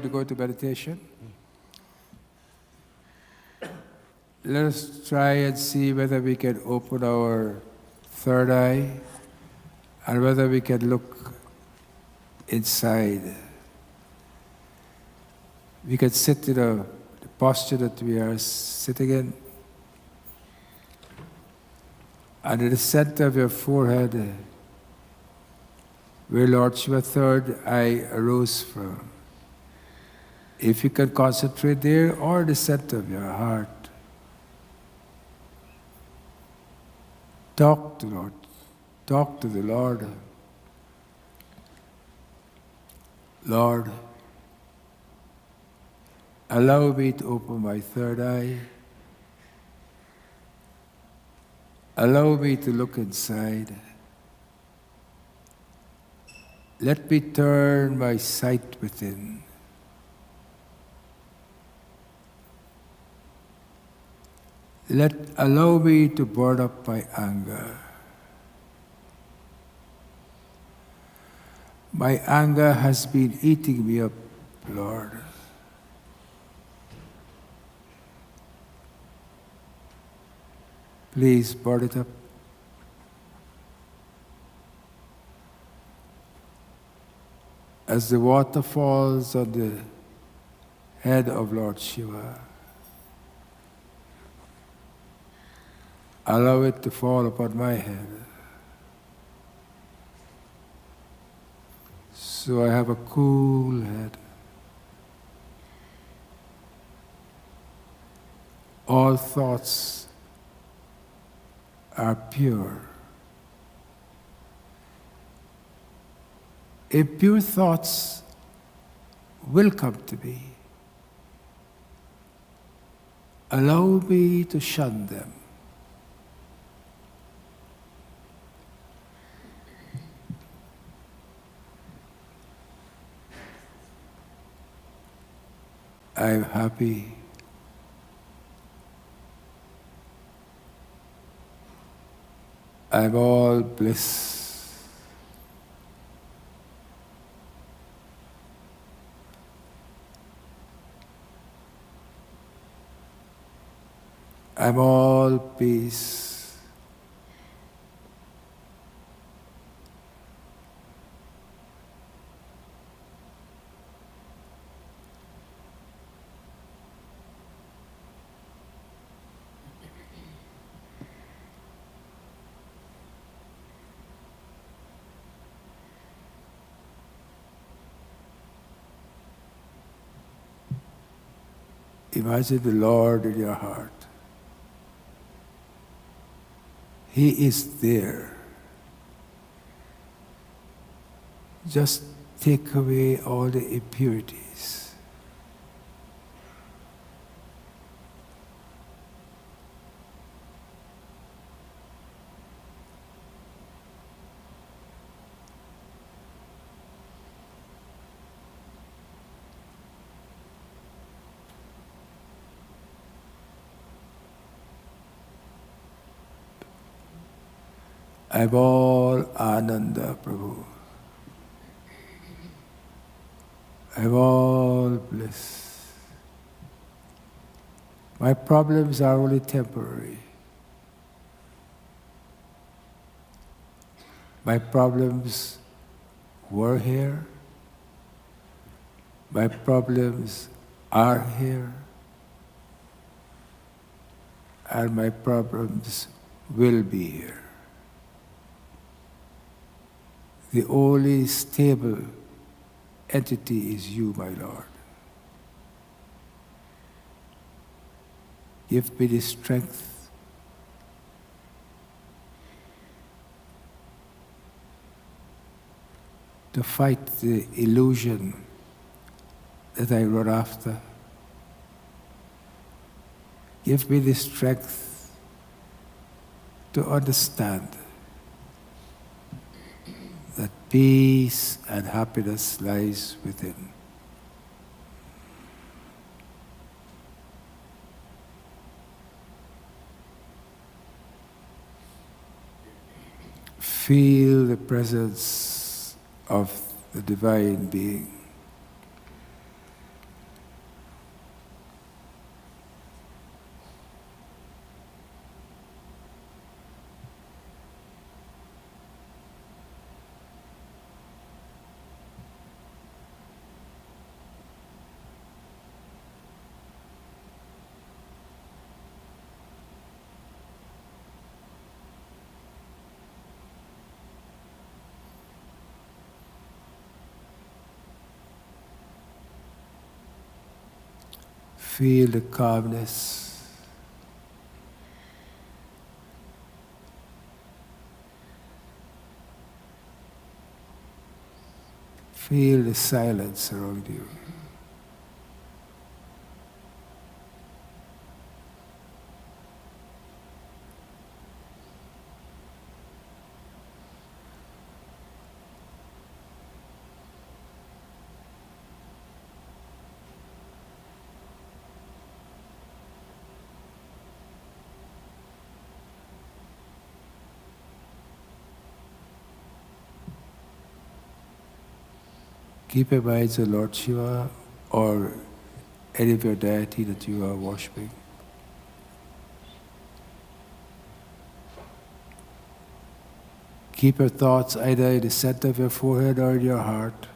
to go to meditation. Let us try and see whether we can open our third eye and whether we can look inside. We can sit in the posture that we are sitting in. And in the center of your forehead, where Lord Shiva third eye arose from. If you can concentrate there or the center of your heart, talk to Lord. Talk to the Lord. Lord, allow me to open my third eye. Allow me to look inside. Let me turn my sight within. Allow me to burn up my anger. My anger has been eating me up, Lord. Please burn it up. As the water falls on the head of Lord Shiva, allow it to fall upon my head. So I have a cool head. All thoughts are pure. Impure thoughts will come to me. Allow me to shun them. I'm happy. I'm all bliss. I'm all peace. Imagine the Lord in your heart. He is there. Just take away all the impurities. I'm all Ananda, Prabhu. I'm all bliss. My problems are only temporary. My problems were here. My problems are here. And my problems will be here. The only stable entity is you, my Lord. Give me the strength to fight the illusion that I run after. Give me the strength to understand that peace and happiness lies within. Feel the presence of the Divine Being. Feel the calmness. Feel the silence around you. Keep your minds on Lord Shiva or any of your deity that you are worshipping. Keep your thoughts either in the center of your forehead or in your heart.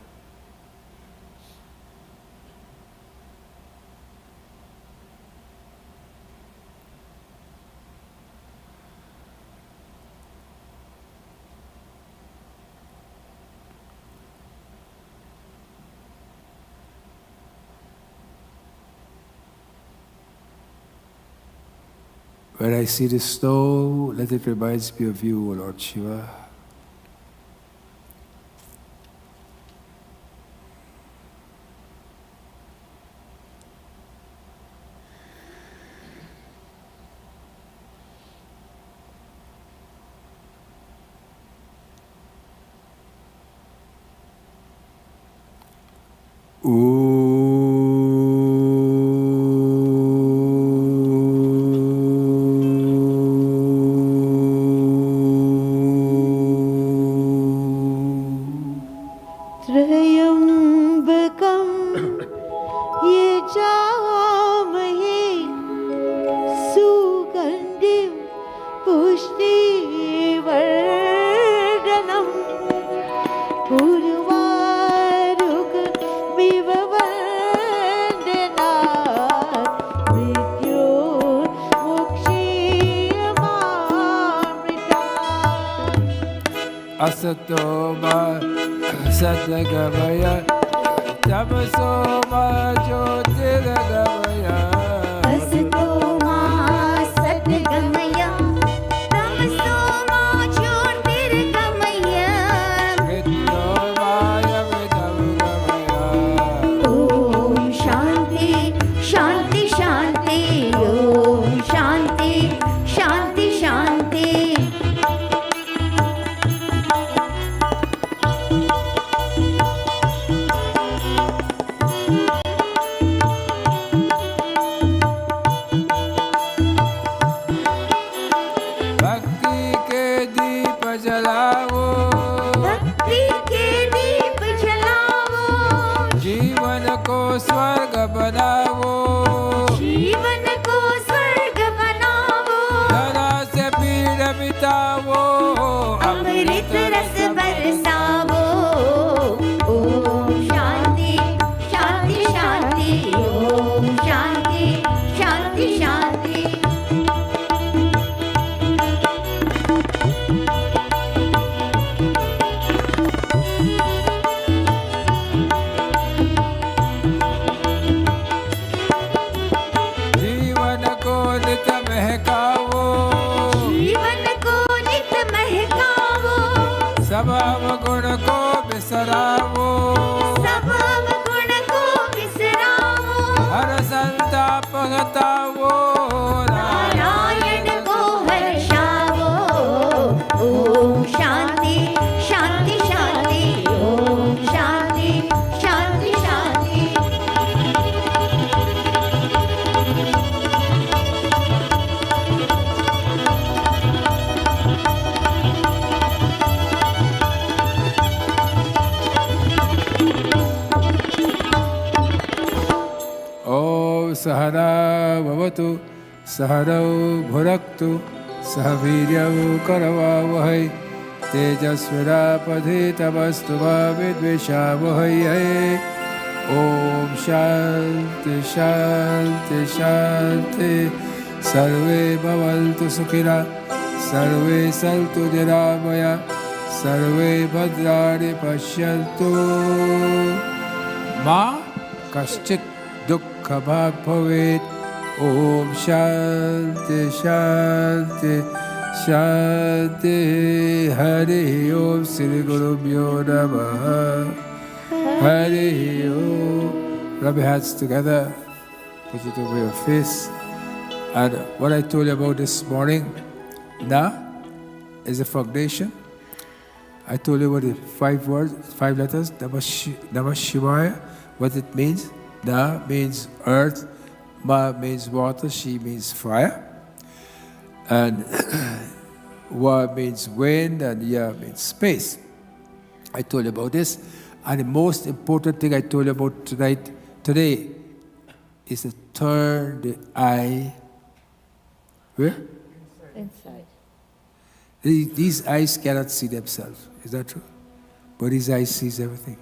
When I see the snow, let it remind me of you, O Lord Shiva. त्र्यम्बकं यजामहे सुगन्धिं पुष्टिवर्धनम् उर्वारुकमिव वन्दनात् मृत्योर्मुक्षीयमामृतात् Asato ma satgamaya tamaso ma jyotirgamaya असतो मा सद्गमय तमसो मा ज्योतिर्गमय mrityormaya vidamgamaya ॐ शान्ति शान्ति शान्ति ॐ शान्ति शान्ति शान्ति भक्ति के दीप जलाओ भक्ति के दीप जलाओ जीवन को स्वर्ग बनाओ जीवन को स्वर्ग बनाओ धरा से पीड़ मिटाओ अमृत रस बरसावो ओम शांति शांति शांति ओम शांति शांति शांति जीवन को नित महकाओ जीवन को नित महकावो सब गुण को बिसराओ सब गुण को बिसरावो हर संताप हटाओ नारायण को हर्षावो ओम शांति शांति शांति ओम शांति शांति शांति ओम सहना भवतु सहनौ भुनक्तु सह वीर्यं करवावहै तेजस्विनापधितमस्तु मा विद्विषावहै ओम शांति शांति शांति सर्वे भवन्तु सुखिनः सर्वे सन्तु निरामया सर्वे भद्राणि पश्यन्तु मा कश्चित् दुःख Sukha Bhag Bhavet. Om Shanti Shanti Shanti. Hari Om Sri Guru Bhyo Namaha. Hari Om. Rub your hands together. Put it over your face. And what I told you about this morning, Na is a foundation. I told you what the 5 words, 5 letters, Namah Shivaya, what it means. Na means earth, Ma means water, Shi means fire, and Wa means wind, and Ya means space. I told you about this. And the most important thing I told you about today, is to turn the eye, where? Inside. These eyes cannot see themselves. Is that true? But these eyes sees everything.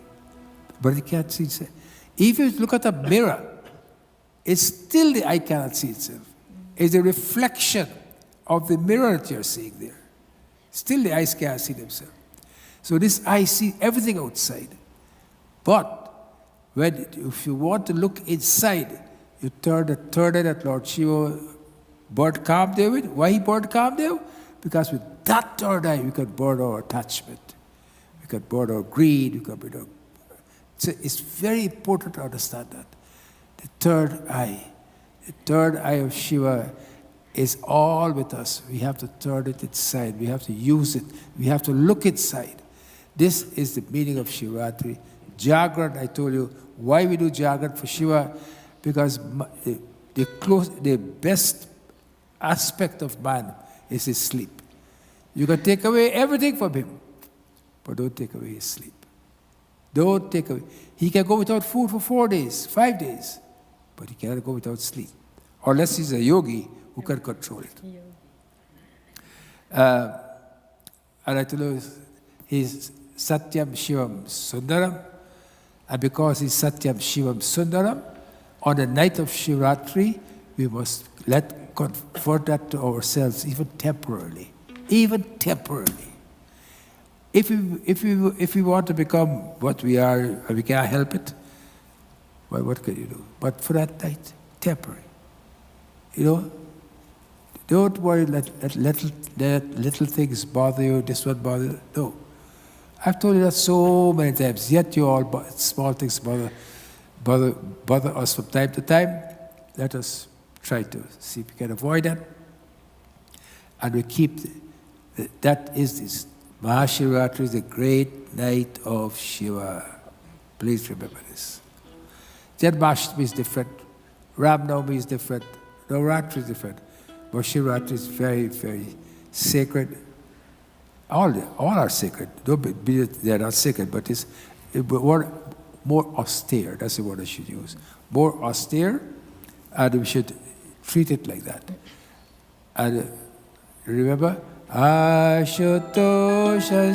But it can't see itself. If you look at a mirror, it's still the eye cannot see itself. It's a reflection of the mirror that you're seeing there. Still the eyes cannot see themselves. So this eye sees everything outside. But if you want to look inside, you turn the third eye that Lord Shiva burnt Kamdev with. Why he burnt Kamdev? Because with that third eye, we can burn our attachment. We can burn our greed. We can burn our... So it's very important to understand that. The third eye of Shiva is all with us. We have to turn it inside. We have to use it. We have to look inside. This is the meaning of Shivaratri. Jagrat, I told you, why we do Jagrat for Shiva? Because the best aspect of man is his sleep. You can take away everything from him, but don't take away his sleep. Don't take away. He can go without food for 4 days, 5 days, but he cannot go without sleep. Unless he's a yogi who can control it. And I tell you, he's Satyam Shivam Sundaram, and because he's Satyam Shivam Sundaram, on the night of Shivaratri, we must convert that to ourselves, even temporarily. Even temporarily. If we want to become what we are, and we cannot help it, well, what can you do? But for that night, temporary. You know, don't worry that little things bother you, this one bother you. No. I've told you that so many times, yet you all small things bother us from time to time. Let us try to see if we can avoid that. And we keep, that is this. Mahashivaratri is the great night of Shiva. Please remember this. Janmashtami is different. Ram Navami is different. Navratri is different. But Shivaratri is very, very sacred. All are sacred. Don't be that they are not sacred, but it's more austere. That's the word I should use. More austere, and we should treat it like that. And remember, Ashutosh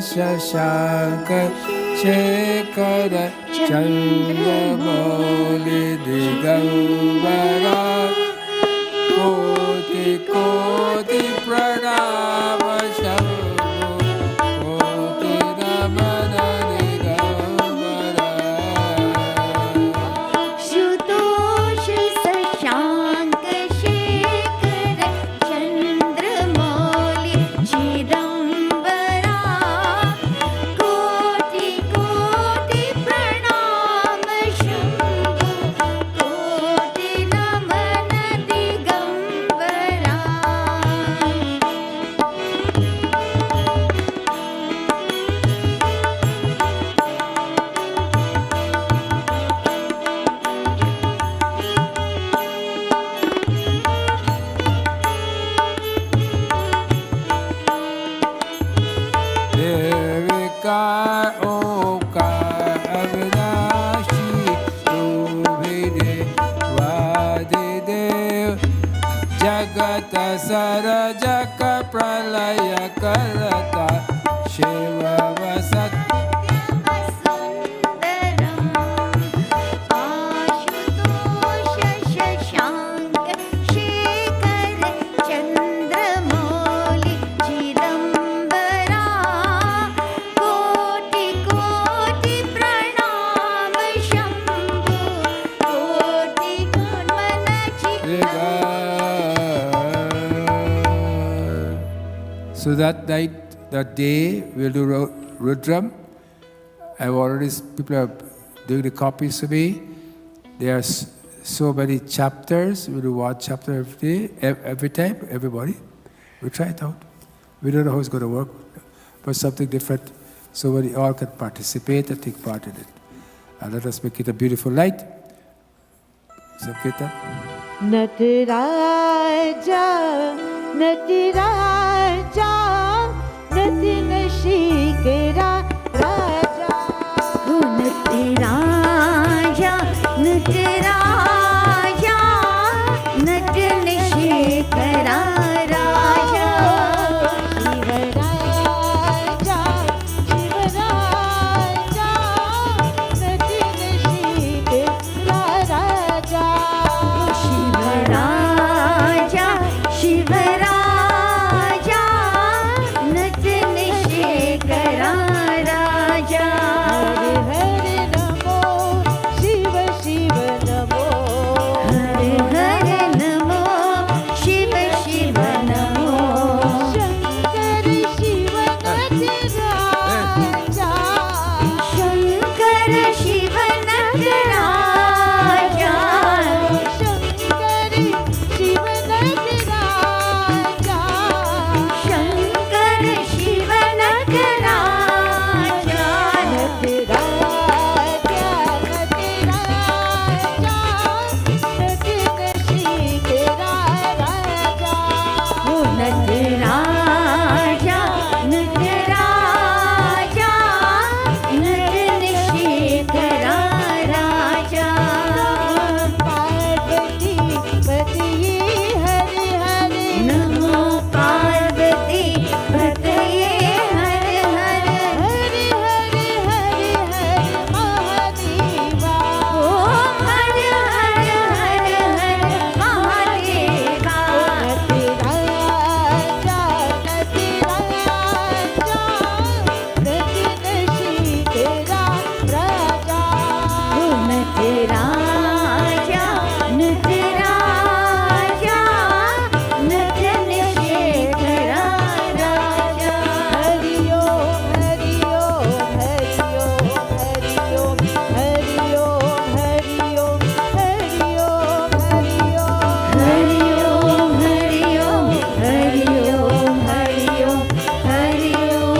Shashanka Shekhara Chandramoli Digambara Koti Koti Pranama Shambhu Koti Namana Digambara Shutosh Sashanka Shekhara Chandramoli Chidambara Koti Koti Pranama Shambhu Koti Namana Digambara. Nirvikar Omkar Avinashi Tubhide Vadidev Jagata Sarajaka Pralaya Karata Shiva Vasat Sundaram Ashutosh Shashanka Shekhara Chandramoli Chidambara Koti Koti Pranama Shambhu Koti Koti So that night, that day, we'll do Rudram. I've already, people are doing the copies to me. There are so many chapters. We'll do one chapter every day, every time, everybody. We'll try it out. We don't know how it's going to work, but something different so we all can participate and take part in it. And let us make it a beautiful night. Sankirtan. Nataraja, Nataraja, Natinashikara Raja. Nataraja, Nataraja, Natinashikara Raja. Shivaraja, Shivaraja, Natinashikara Raja. Hare Namo, Shiva Shiva Namo. Hare Hare Namo, Shiva Shiva Namo. Shankari Shiva Nataraja. Shankara Shiva Nataraja. Shankari Shiva Nataraja. Shankara Shiva Nataraja. Nataraja, Nataraja, Natinashikara Raja. Parvati पतिये Hare Hare Namo Parvati Pataya Hare Hare. Hare Hare Hare Hare Mahadeva Om Hare Hare Hare Hare Mahadeva. Nataraja Nataraja नटनशीकरा Raja Nataraja, Nataraja, Natinashikara Raja. Hari Om Hari Om Hari Om Hari Om Hari Om Hari Om Hari Om Hari Om Hari Om, Hari Om, Hari Om, Hari Om, Hari Om, Hari Om, Hari Om,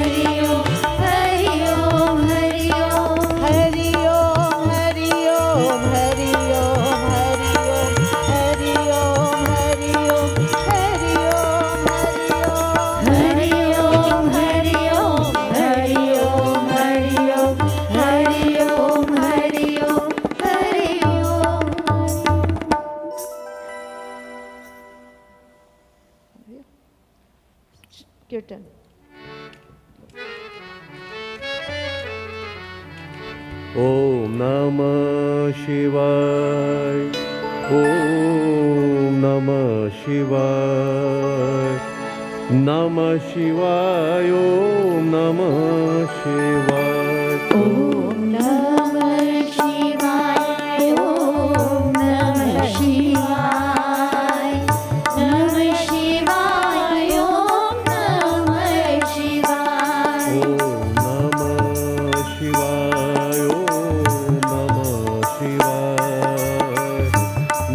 Hari Om. Hari Om Hari Om Hari Om Hari Om Hari Om Hari Om Hari Om Hari Om Hari Om, Hari Om, Hari Om, Hari Om, Hari Om, Hari Om, Hari Om. Kirtan. Om Namah Shivaya. Om Namah Shivaya. Namah Shivaya. Om Namah Shivaya. Om Namah Shivaya, Om Namah Shivaya, Namah Shivaya, Om Namah Shivaya. Om Namah Shivaya. Om Namah Shivaya.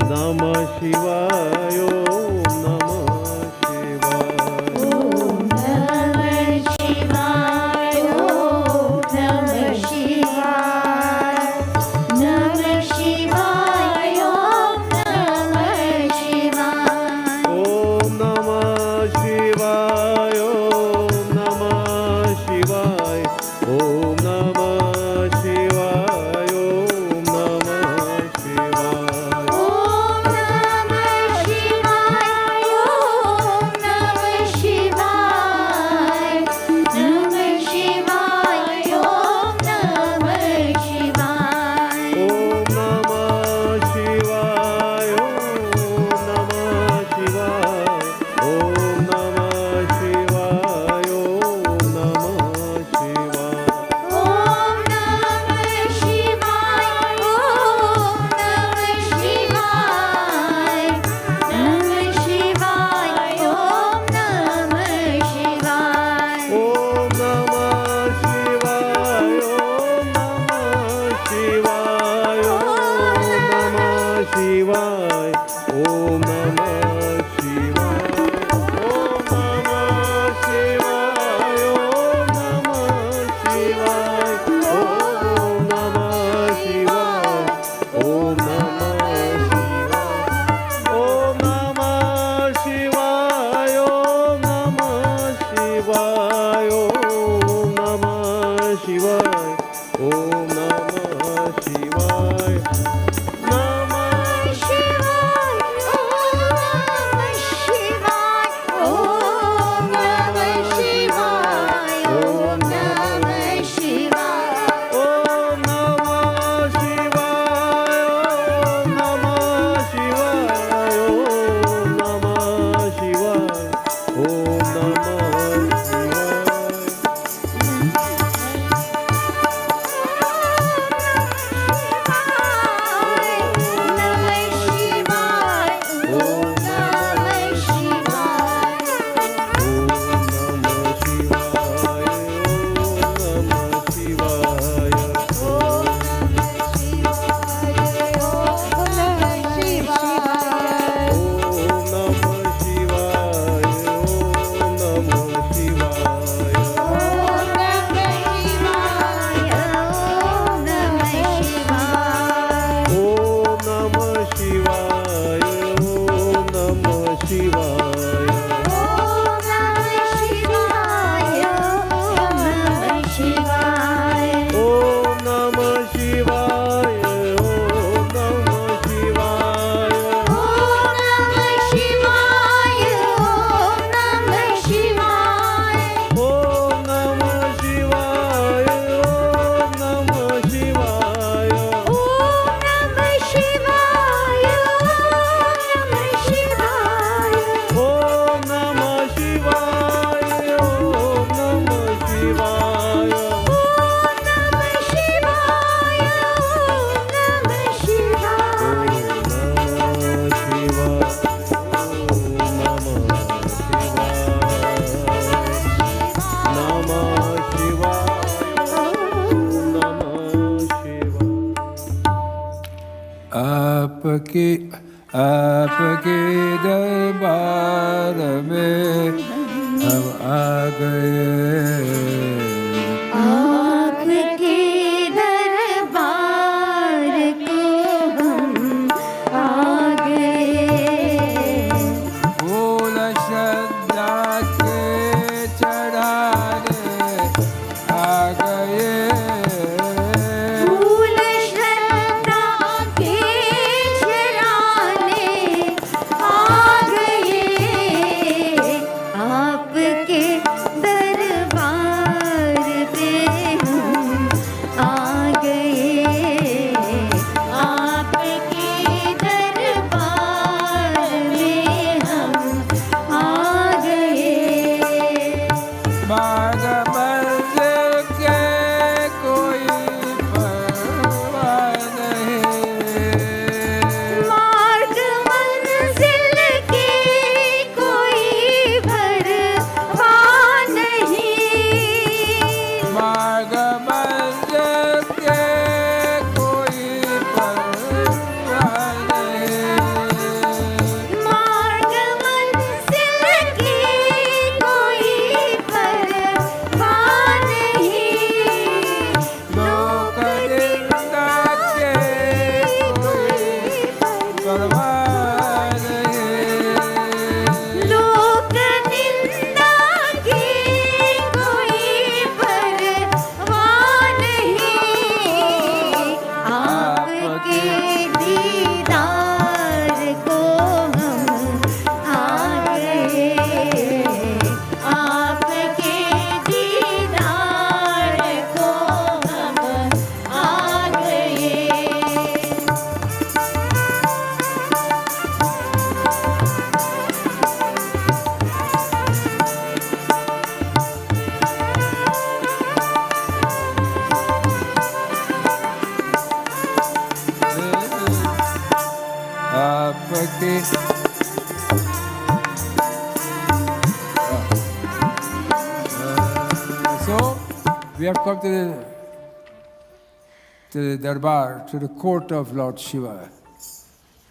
Namah Shivaya. Om Namah Shivaya. Om Namah Shivaya, Om Namah Shivaya, Namah Shivaya, Om Namah Shivaya. Om Namah Shivaya. Om Namah Shivaya. Om Namah Shivaya. Om Namah Shivaya. Om Namah Shivaya, आपके दरबार में हम आ गए। आपके दरबार को हम आ गए। फूल श्रद्धा के चढ़ाने आ गए। फूल श्रद्धा के चढ़ाने आ गए। आपके दरबार पे हम आ गए। आपके दरबार में हम आ गए। मार्ग मंजिल के कोई परवाह नहीं। मार्ग मंजिल की कोई परवाह नहीं। मार्ग मंजिल के कोई परवाह नहीं। मार्ग मंजिल की कोई परवाह नहीं। लोक निंदा के कोई परवाह नहीं। लोक निंदा की कोई परवाह नहीं। आपके दीदार को हम आ गए। आपके दीदार को हम आ गए। आपके so we have come to the darbar, to the court of Lord Shiva,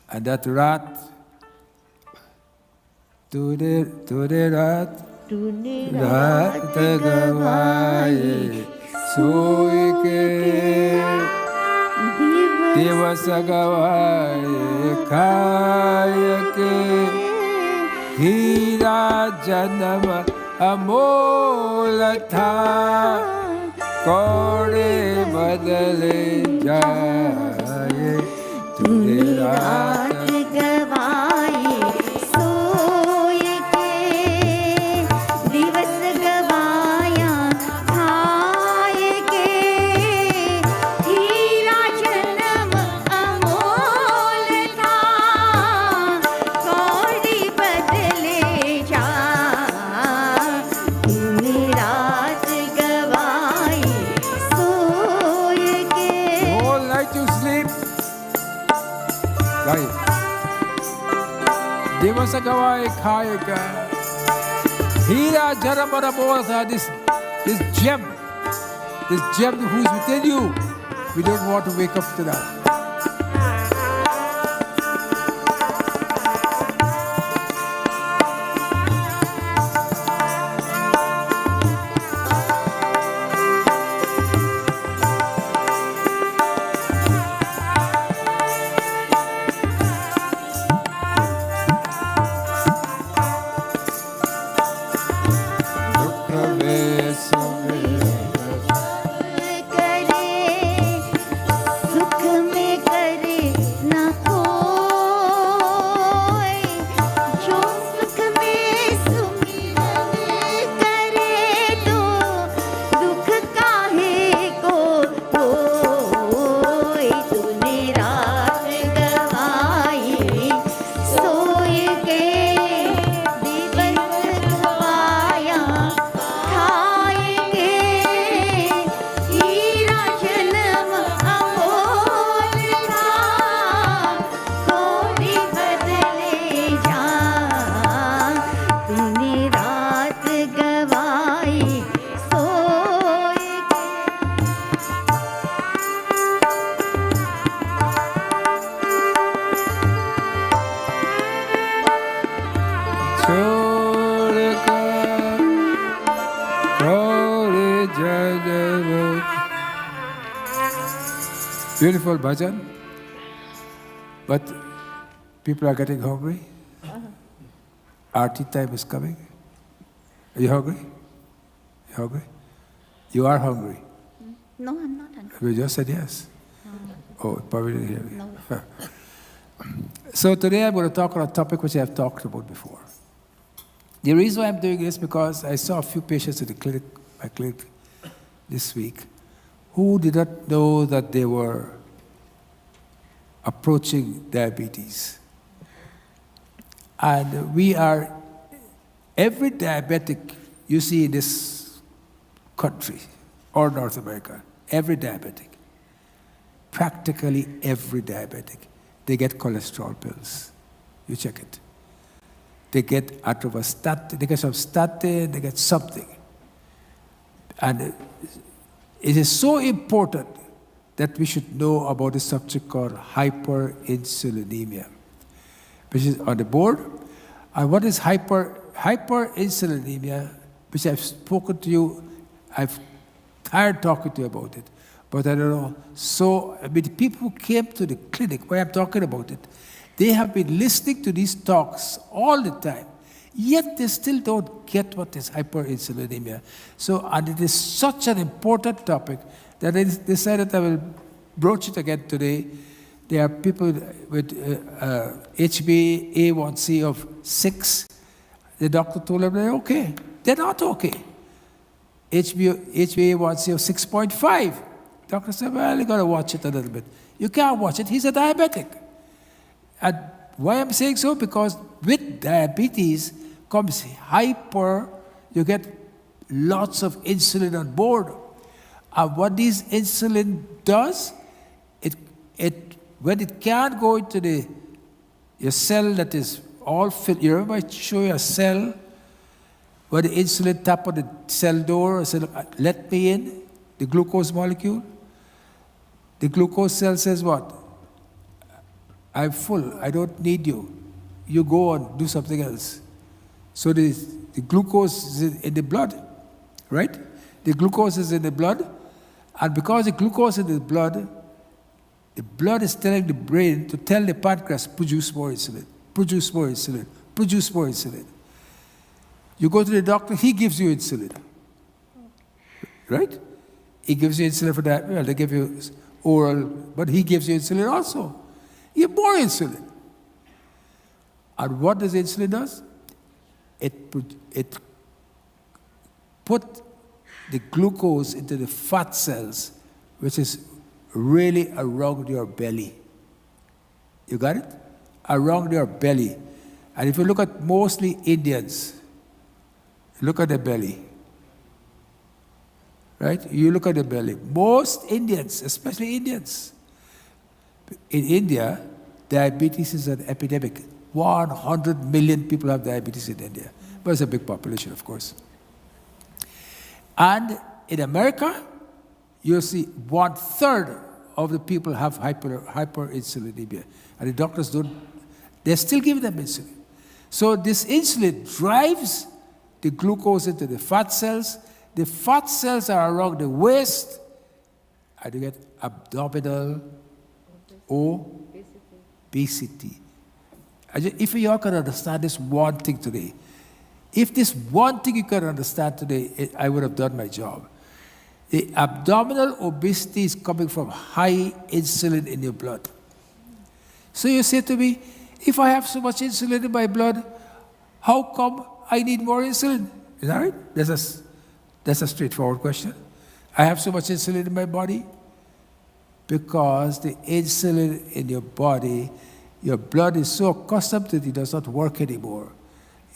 and that rat to the rat रात गवाए सोई के दिवस गवाए खाय के हीरा जन्म अमोल था कौड़े बदले जाए तुझे रात रात गवाए सोय के दिवस गवाया खाए के हीरा जन्म अमोल था कौड़ी बदले जा तुमने रात गवाए सोय के whole night you sleep. Right. दिवस गवाए खाएगा हीरा जन्म अमोल था this gem who's within you. We don't want to wake up to that. दुख में सवेरा करे सुख में Chodkar Gauri Jadavat. Beautiful bhajan. But people are getting hungry. Our tea time is coming. Are you hungry? You hungry? You are hungry. No, I'm not hungry. We just said yes. Oh, probably didn't hear me. No. So today I'm going to talk on a topic which I have talked about before. The reason why I'm doing this is because I saw a few patients in my clinic this week, who did not know that they were approaching diabetes. And every diabetic you see in this country or North America, every diabetic, practically every diabetic, they get cholesterol pills. You check it. They get atorvastatin, they get some statin, they get something. And it is so important that we should know about a subject called hyperinsulinemia, which is on the board. And what is hyperinsulinemia, which I've spoken to you, I've tired talking to you about it, but I don't know. So, people who came to the clinic where I'm talking about it, they have been listening to these talks all the time, yet they still don't get what is hyperinsulinemia. So, and it is such an important topic that I decided I will broach it again today. There are people with HbA1c of 6. The doctor told them they're okay. They're not okay. HbA1c of 6.5. Doctor said, well, you got to watch it a little bit. You can't watch it. He's a diabetic. And why I'm saying so? Because with diabetes comes you get lots of insulin on board. And what this insulin does, when it can't go into your cell that is all filled. You remember I show you a cell where the insulin tap on the cell door and said, let me in, the glucose molecule. The glucose cell says what? I'm full, I don't need you. You go on, do something else. So the glucose is in the blood, right? The glucose is in the blood, and because the glucose is in the blood is telling the brain to tell the pancreas, produce more insulin, produce more insulin, produce more insulin. You go to the doctor, he gives you insulin, right? He gives you insulin for that. Well, they give you oral, but he gives you insulin also. You have more insulin. And what does insulin do? It put the glucose into the fat cells, which is really around your belly. You got it? Around your belly. And if you look at mostly Indians, look at the belly. Right? You look at the belly. Most Indians, especially Indians, in India, diabetes is an epidemic. 100 million people have diabetes in India. But it's a big population, of course. And in America, you'll see 1/3 of the people have hyperinsulinemia. And the doctors they're still giving them insulin. So this insulin drives the glucose into the fat cells. The fat cells are around the waist, and you get abdominal obesity. If you all can understand this one thing today, if this one thing you can understand today, I would have done my job. The abdominal obesity is coming from high insulin in your blood. So you say to me, if I have so much insulin in my blood, how come I need more insulin? Is that right? That's a straightforward question. I have so much insulin in my body because the insulin in your body, your blood is so accustomed to it, it does not work anymore.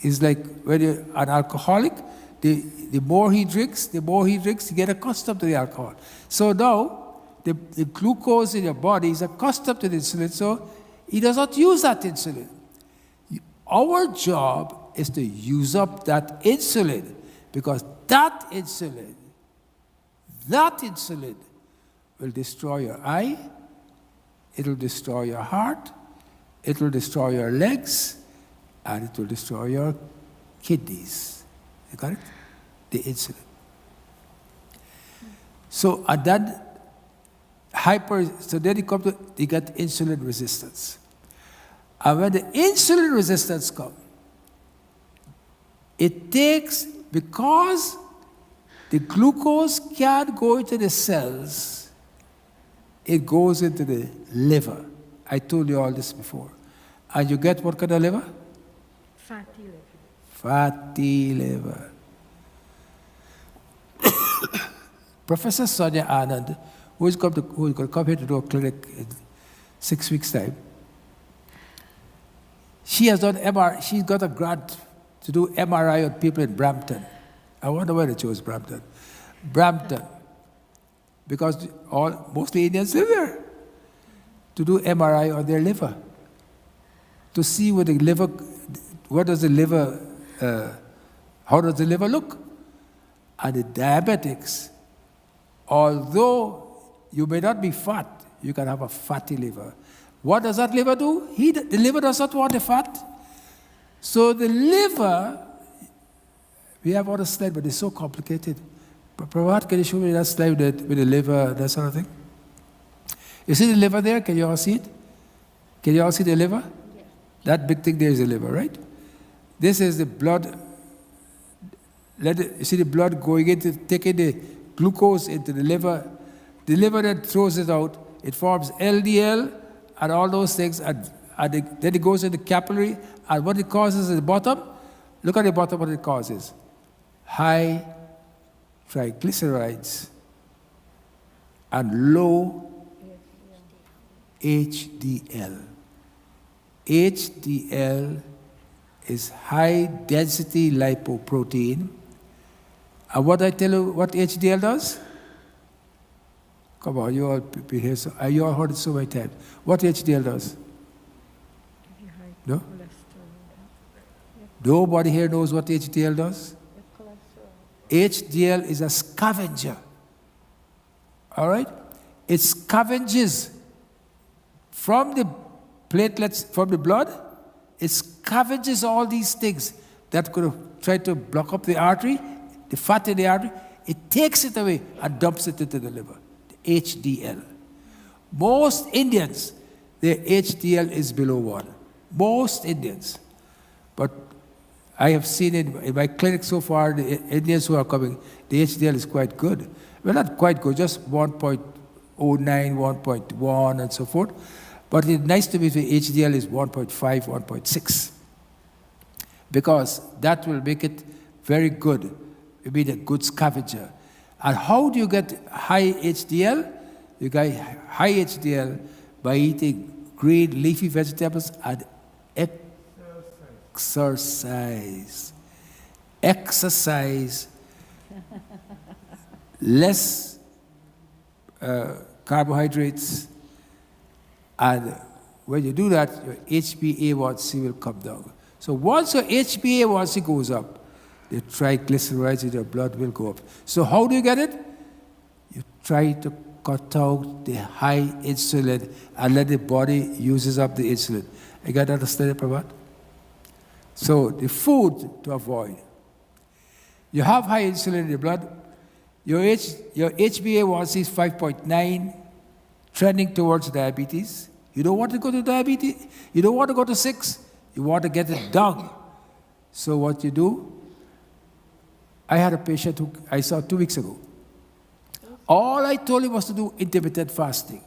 It's like when you're an alcoholic, the more he drinks, you get accustomed to the alcohol. So now, the glucose in your body is accustomed to the insulin, so he does not use that insulin. Our job is to use up that insulin, because that insulin will destroy your eye, it will destroy your heart, it will destroy your legs, and it will destroy your kidneys. You got it? The insulin. So, and then so then you get insulin resistance. And when the insulin resistance comes, it takes, because the glucose can't go into the cells, it goes into the liver. I told you all this before. And you get what kind of liver? Fatty liver. Fatty liver. Professor Sonia Anand, who's going to come here to do a clinic in 6 weeks' time, she has done MRI. She's got a grant to do MRI on people in Brampton. I wonder why they chose Brampton. Brampton, because mostly Indians live there, to do MRI on their liver, to see what does the liver, how does the liver look? And the diabetics, although you may not be fat, you can have a fatty liver. What does that liver do? The liver does not want the fat. So the liver, we have on a slide, but it's so complicated. But Prabhat, can you show me that slide with the liver, that sort of thing? You see the liver there? Can you all see it? Can you all see the liver? Yes. That big thing there is the liver, right? This is the blood. You see the blood going into, taking the glucose into the liver. The liver then throws it out. It forms LDL and all those things, and then it goes into the capillary. And what it causes at the bottom, look at the bottom, what it causes. High triglycerides and low HDL. HDL is high density lipoprotein. And what I tell you what HDL does? Come on, you all be here. You all heard it so many times. What HDL does? No? Nobody here knows what HDL does? HDL is a scavenger. All right? It scavenges from the platelets, from the blood. It scavenges all these things that could have tried to block up the artery, the fat in the artery. It takes it away and dumps it into the liver, the HDL. Most Indians, their HDL is below 1. Most Indians. But I have seen in my clinic so far, the Indians who are coming, the HDL is quite good. Well, not quite good, just 1.09, 1.1, and so forth. But it's nice to me if the HDL is 1.5, 1.6. Because that will make it very good. It will be a good scavenger. And how do you get high HDL? You get high HDL by eating green leafy vegetables and exercise. Exercise. Less carbohydrates. And when you do that, your HbA1c will come down. So once your HbA1c goes up, the triglycerides in your blood will go up. So how do you get it? You try to cut out the high insulin and let the body uses up the insulin. You got to understand it, Prabhat? So the food to avoid. You have high insulin in your blood. Your HbA1c is 5.9, trending towards diabetes. You don't want to go to diabetes. You don't want to go to 6. You want to get it down. So what you do, I had a patient who I saw 2 weeks ago. All I told him was to do intermittent fasting.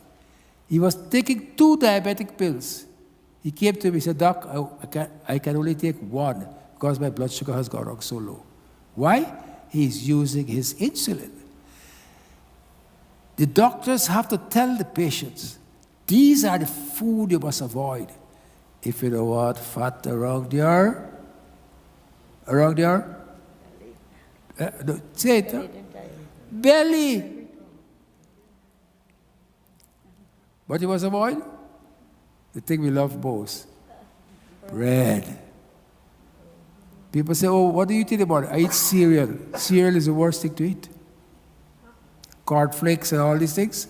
He was taking 2 diabetic pills. He came to me and said, Doc, I can only take 1 because my blood sugar has gone up so low. Why? He's using his insulin. The doctors have to tell the patients, these are the food you must avoid. If you don't want fat around your no, say it. Belly. What you must avoid? The thing we love most. Bread. People say, oh, what do you eat in the morning? I eat cereal. Cereal is the worst thing to eat. Cornflakes and all these things.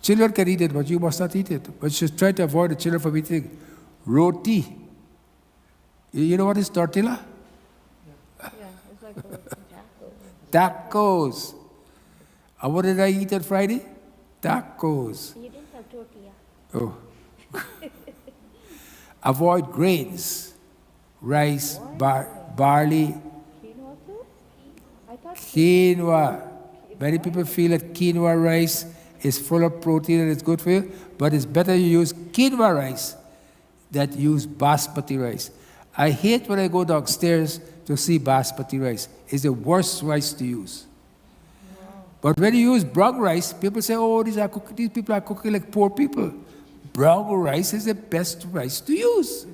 Children can eat it, but you must not eat it. But you should try to avoid the children from eating roti. You know what is tortilla? Tacos. And what did I eat on Friday? Tacos. You didn't have tortilla. Oh. Avoid grains, rice, barley, quinoa. Many people feel that quinoa rice is full of protein and it's good for you, but it's better you use quinoa rice than use basmati rice. I hate when I go downstairs to see basmati rice. It's the worst rice to use. But when you use brown rice, people say, oh, these people are cooking like poor people. Brown rice is the best rice to use.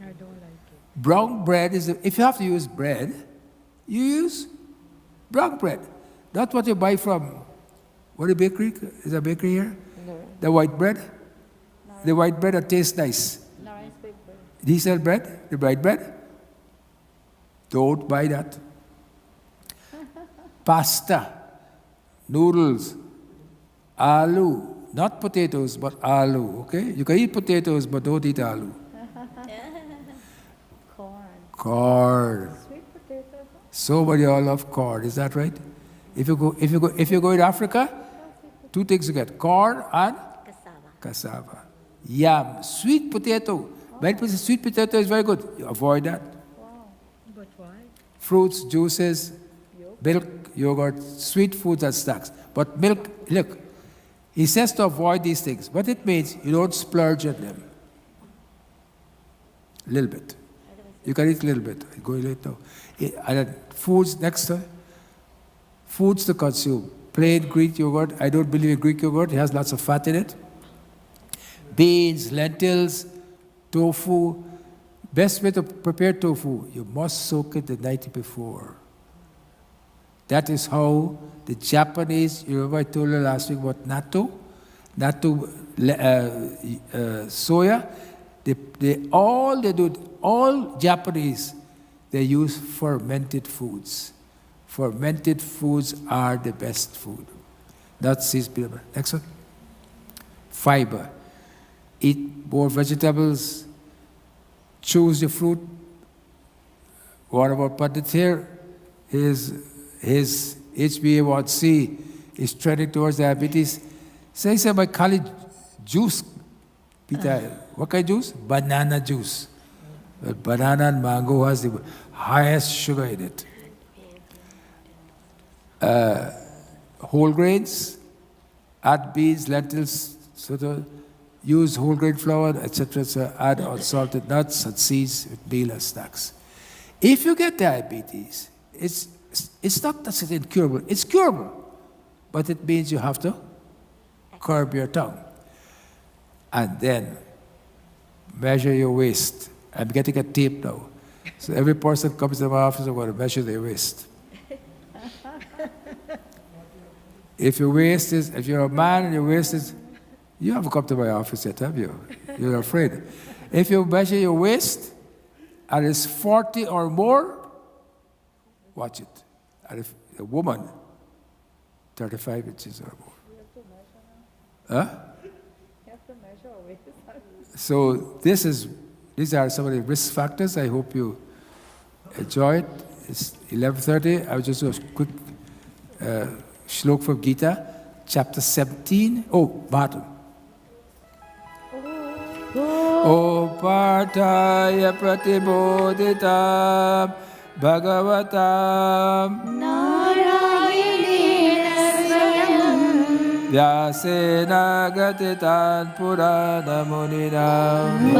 I don't like it. Brown bread is, if you have to use bread, you use brown bread. Not what you buy from, what a bakery? Is there a bakery here? No. The white bread? The white bread that tastes nice. Lawrence paper. Diesel bread, the white bread. Don't buy that. Pasta, noodles, aloo, not potatoes, but aloo, okay? You can eat potatoes, but don't eat aloo. Corn. Sweet potatoes. So many all love corn, is that right? If you go in Africa, two things you get, corn and cassava. Yam, sweet potato. Many people say sweet potato is very good. You avoid that. Wow. But why? Fruits, juices, milk, yogurt, sweet foods and snacks. But milk, look, he says to avoid these things. What it means, you don't splurge on them. A little bit. You can eat a little bit. I'm going late now. And then foods, next, foods to consume. Plain Greek yogurt. I don't believe in Greek yogurt. It has lots of fat in it. Beans, lentils, tofu. Best way to prepare tofu, you must soak it the night before. That is how the Japanese, you remember I told you last week about natto? Natto, soya. All Japanese, they use fermented foods. Fermented foods are the best food. That's seasoning. Next one. Fiber. Eat more vegetables. Choose your fruit. What about Pandit here? His HbA1c is trending towards diabetes. So he said, my college juice. Peter, what kind of juice? Banana juice. Well, banana and mango has the highest sugar in it. Whole grains, add beans, lentils, sort of use whole grain flour, etc. So add unsalted nuts and seeds with meal and snacks. If you get diabetes, it's not that it's incurable. It's curable, but it means you have to curb your tongue. And then measure your waist. I'm getting a tape now. So every person comes to my office, I'm going to measure their waist. If you're a man and your waist is, you haven't come to my office yet, have you? You're afraid. If you measure your waist and it's 40 or more, watch it. And if a woman, 35 inches or more. Huh? So these are some of the risk factors. I hope you enjoy it. It's 11:30. I will just do a quick shlok from Gita, chapter 17. Oh, bottom. O Partaya Pratibodhitam Bhagavatam Vyasena Gatitan Purana Muninam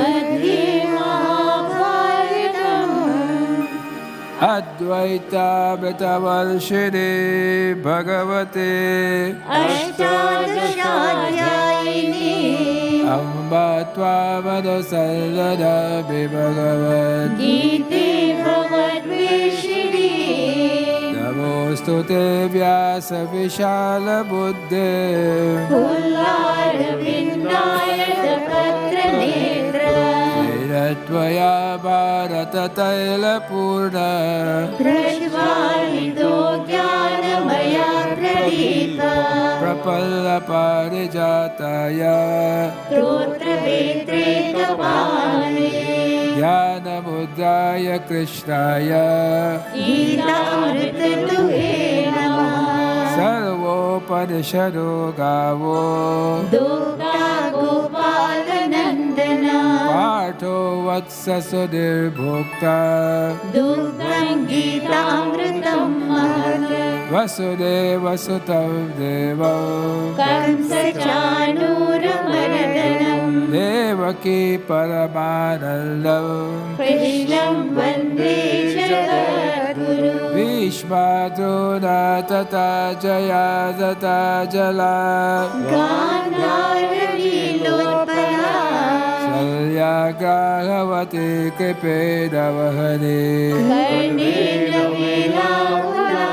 Advaita Betavarshini Bhagavate Ashtadashadhyayini Amba Tvamadasalada Bhagavat Giti Bhagavad-vishini Namostute Vyasa Vishala Buddhe Pullarvindaya Patra-netra Tvaya Bharata Taila Purna Drashvanido Jnanamaya Pradipa Prapalla Parijataya Trotra Vetre Kapani Jnanamudraya Krishnaya गीतामृतदुहे नमः Sarvopanishado Gavo दुग्धा गोपालनन्दना Partho Vatsasudir Bhokta दुग्धं गीतामृतं महत् Vasudeva Sutam Devam कंसचाणूरमर्दनं Devaki Paramanandam कृष्णं वन्दे जगद्गुरुं Vishmadrona Tata Jaya Tata Jala गान्धारलीलोत्पला Salyagragavati Kripedavahane कर्णेन वेलाकुला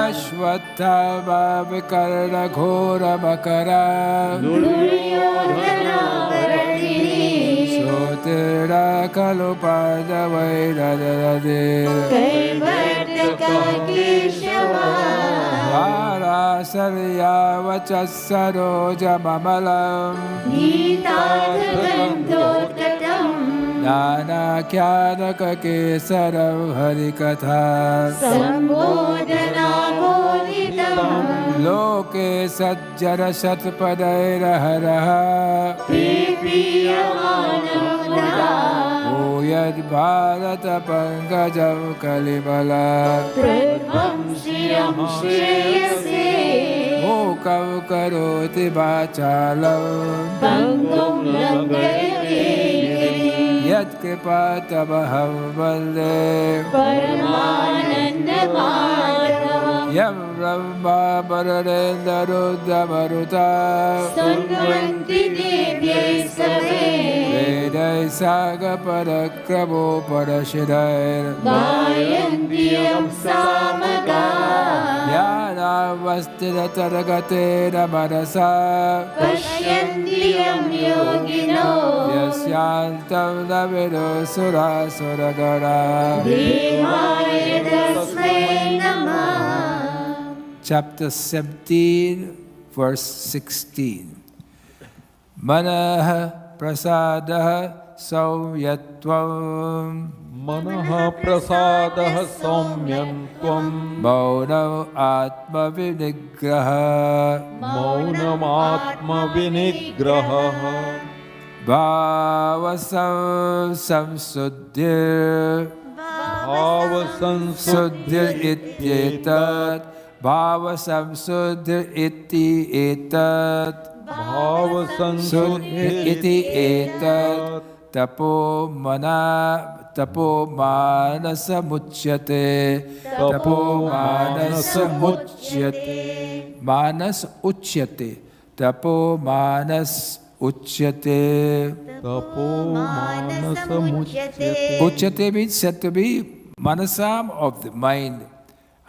Ashwatthama Vikarna Ghora Makara दुर्योधनावर्तिनी Sotira Kalupada Vaidadade कैवर्तका केशवा Varasarya Vachasaroja Mamalam गीतार्थगन्धोत्कटम् Nana Kyanaka Kesaram Harikatha सम्बोधनाबोधितम् Loke Sajjara Shatpadairaharaha प्रीयमाणमुदा Oyad Bharata Pankajam Kalimala प्रभं श्रियं श्रेयसे Mokam Karoti Bachalam पङ्गुं लङ्घयते गिरिं Yat Kripatamaham Vande परमानन्दमाधवम् Yam Brahma Bharadendra स्तुन्वन्ति देव्यै सवे Vedai Saga Parakramo Parashidair गायन्ति यं सामगा Yana Vastira Taragatera Manasa पश्यन्ति यं योगिनो Yasyantam Navido Sura Suragara देवाय तस्मै नमः Chapter 17, verse 16. Manaha prasadaha saumyatvam मनः प्रसादः सौम्यन्त्वं maunam atma vinigraha मौनमात्मविनिग्रहः bhavasam samsuddhir suddhir ityetat bhavasam suddhir iti etat suddhir iti etat tapo manasa muchyate tapo manasa muchyate manas uchyate tapo manas uchyate तपोमानसमुच्यते uchyate means said to be manasam of the mind.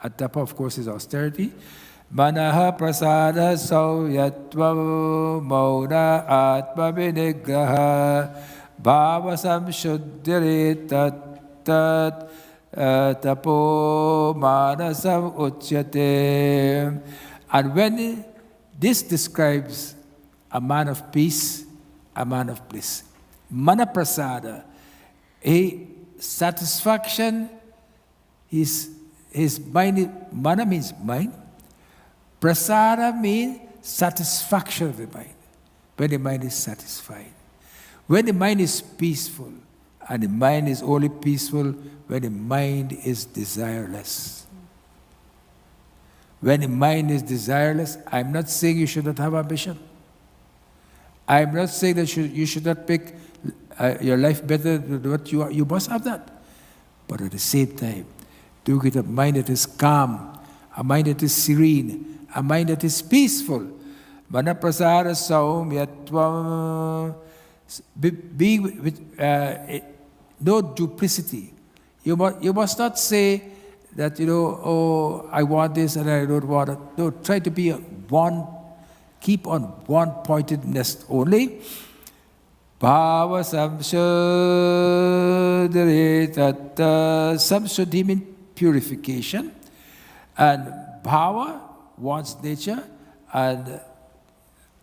At tapa of course is austerity. Manaha prasada sauyatva mauna atma vinigraha bhavasam shuddhire tat tapo manasam uchyate. And when this describes a man of peace, a man of bliss. Mana prasada, a satisfaction, his mind, mana means mind, prasada means satisfaction of the mind. When the mind is satisfied. When the mind is peaceful, and the mind is only peaceful when the mind is desireless. When the mind is desireless, I'm not saying you should not have ambition. I'm not saying that you should not make your life better than what you are. You must have that. But at the same time, do get a mind that is calm, a mind that is serene, a mind that is peaceful. Manaprasara saumyatvam. Be with no duplicity. You must not say that, oh, I want this and I don't want it. No, try to be keep on one-pointedness only. Bhava samshuddhire tatta. Samshuddhi means purification. And bhava, one's nature. And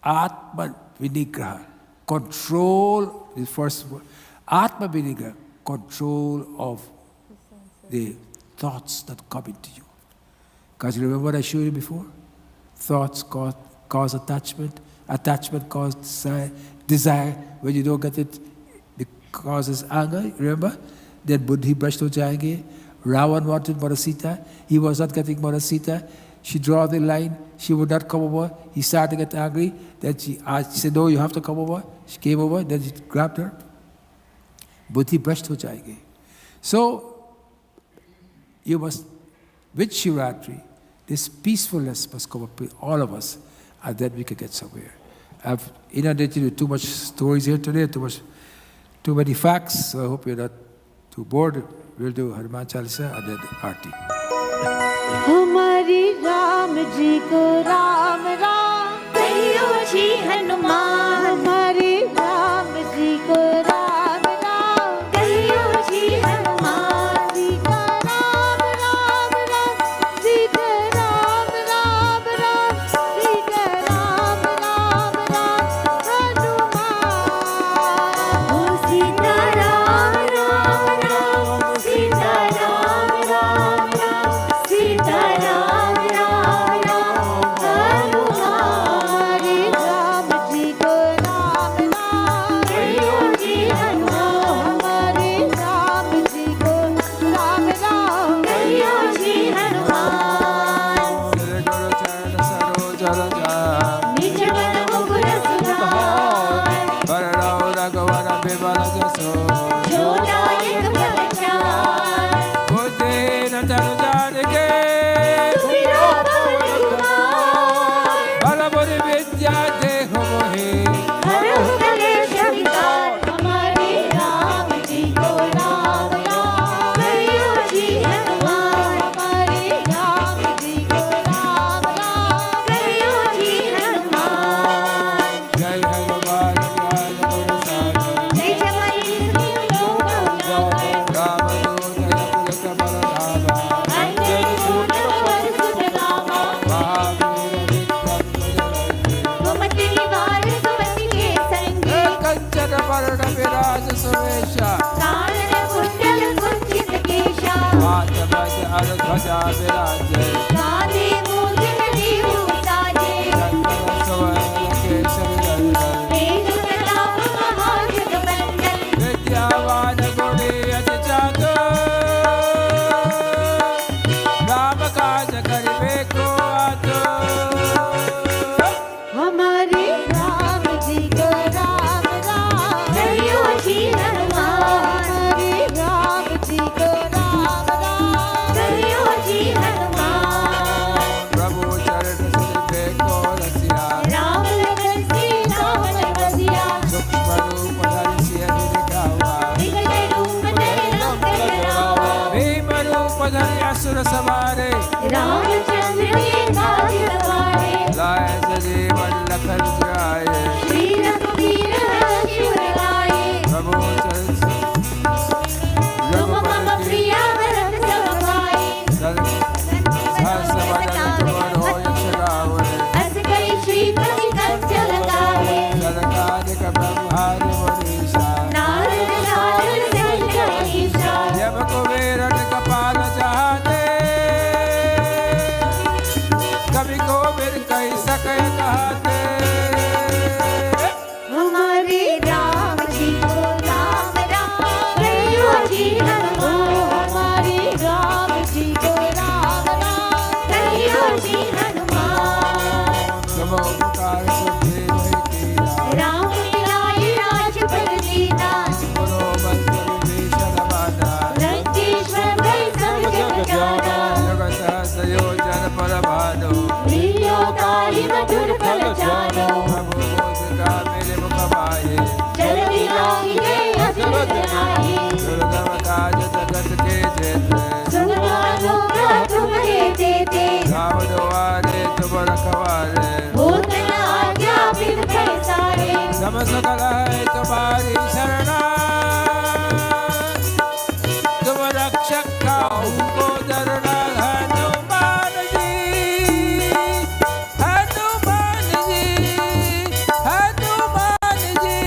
atma vinigraha, control, the first word. Atma meaning control of the thoughts that come into you. Because you remember what I showed you before? Thoughts cause attachment. Attachment causes desire. When you don't get it, it causes anger. Remember? Then Buddhi brushed ho jayenge. Ravan wanted Mother Sita. He was not getting Mother Sita. She drew the line. She would not come over. He started to get angry. Then she said, no, you have to come over. She came over. Then he grabbed her. Buddhi brushed ho jayenge. So, you must, with Shivaratri, this peacefulness must come up with all of us, and then we can get somewhere. I've inundated you with too much stories here today, too many facts, so I hope you're not too bored. We'll do Hanuman Chalisa and then Aarti. हमारी राम जी को राम राम कहियो जी हनुमान हमारी राम जी को राम राम कहियो जी हनुमान सीता राम राम राम सीता राम राम राम सीता राम राम राम हनुमान ओ सीता राम राम राम सीता राम राम राम सीता राम राम राम हनुमान राम जी को राम राम कहियो जी हनुमान हमारे राम जी को राम राम कहियो जी हनुमान निज मन मुकुर सुधार जो नायक भगचान सुमिरो पवन कुमार हरहु कलेश विकार हमारे राम जी को राम राम कहियो जी हनुमान हमारे राम जी को राम राम कहियो जी हनुमान जय जवानी लोक अंजन सूत पवन सुत नामा गोमति निवार सुमति के संगे कानन कुंडल कुंचित केशा कांधे मूंज दीव साजे तेज प्रताप महाजगबंदन हमारे राम जी को राम राम कहियो जी हनुमान हमारे राम जी को राम राम कहियो जी हनुमान राम लखन सीता मन बसिया विकट रूप धरि लंक जरावा रामचंद्र के काज सवारे श्री रघुवीर शिव लाए तुम मम प्रिय भरत सब भाई अस कई श्रीपति कंच लगाए नारद नारद सहित ईशा हमारे राम जी को राम राम कहियो जी हनुमान हमारे राम जी को राम राम कहियो जी हनुमान राम मिलाए राजपद दीना लंकेश्वर भय सब जग जाना लियो ताहि मधुर फल जानो जल दिलाहि जय अजर जनाहि सुनवानो तुम्हें देते भूत न आज्ञा बिन पैसारे तुम्हारी शरणा तुम रक्षक काहू को डरना हनुमान जी हनुमान जी हनुमान जी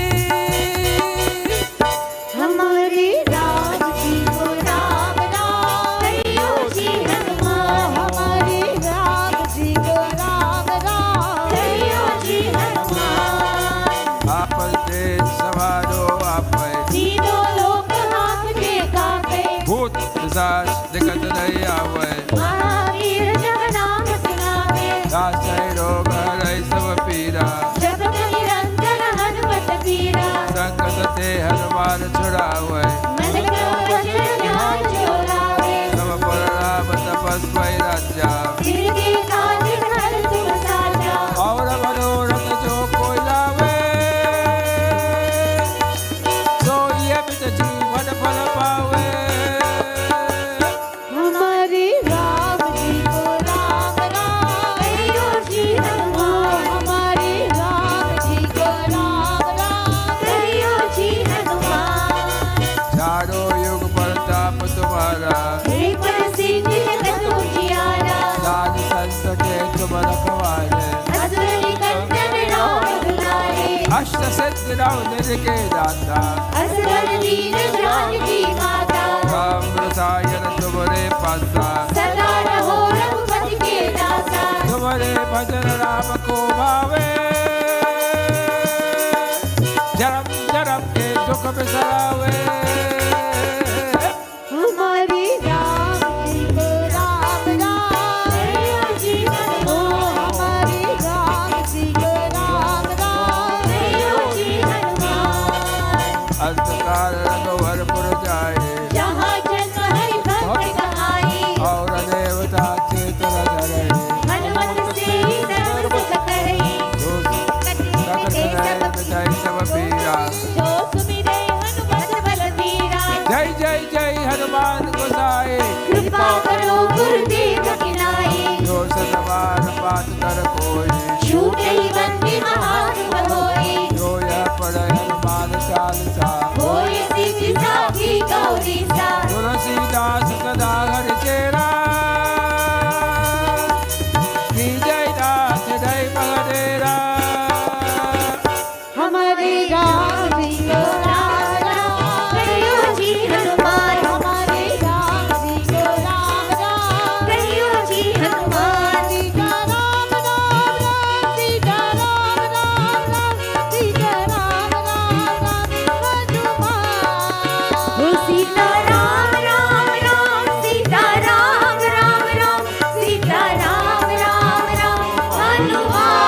दास दिक्कत नहीं आवे, महावीर जब नाम सुनावे, दास रोग हरै सब पीरा, जपत निरंतर हनुमत पीरा, संकट ते हनुमान छुड़ावे, मन क्रम वचन ध्यान जो लावे, सब पर राम तपस्वी राजा, सिर की काज हर सुख साजा, और मनोरथ जो कोई लावे, सो ये बित जीवन फल पावे। हमारे राम जी को राम राम, कहियो जी हनुमान, हमारे राम जी को राम राम, कहियो जी हनुमान, चारों युग प्रताप तुम्हारा, एक पर सिद्धि जगत उजियारा, साध संत के तुम रखवारे, असुर निकंदन राम दुलारे, अष्ट सिद्धि नव निधि के दाता, असवर दीन जानकी माता, राम रसायन तुम्हारे पासा, सदा रहो रघुपति के दासा, तुम्हारे भजन राम को भावे, जन्म जन्म के दुख बिसरावे। हमारे राम जी को राम राम, कहियो जी हनुमान, हमारे राम जी को राम राम, कहियो जी हनुमान, अंतकाल रघुवर पुर जाए, जहाँ जन्म हरि भक्त कहाई, और देवता चेतन धरे, हनुमत से ही सर्व सुख करई, सकल सदैव जय सब पीरा। जो सुमिरे हनुमत बल बीरा, जय जय जय हनुमान गोसाई, कृपा करो गुरुदेव की नाई, जो सतवार पात कर कोई, छूटे बंदी महान होई, जो यह पढ़े हनुमान चालीसा, होय सिद्धि साखी गौरी सा, तुलसीदास सदा हरि चेरा, की जय नाथ जय बगडेरा। हमारे राम जी को राम राम, कहियो जी हनुमान, हमारे राम जी को राम राम, कहियो जी हनुमान, सीता राम राम राम, सीता राम राम राम, सीता राम राम राम, हनुमान, हो सीता राम राम राम, सीता राम राम राम, सीता राम राम राम, हनुमान,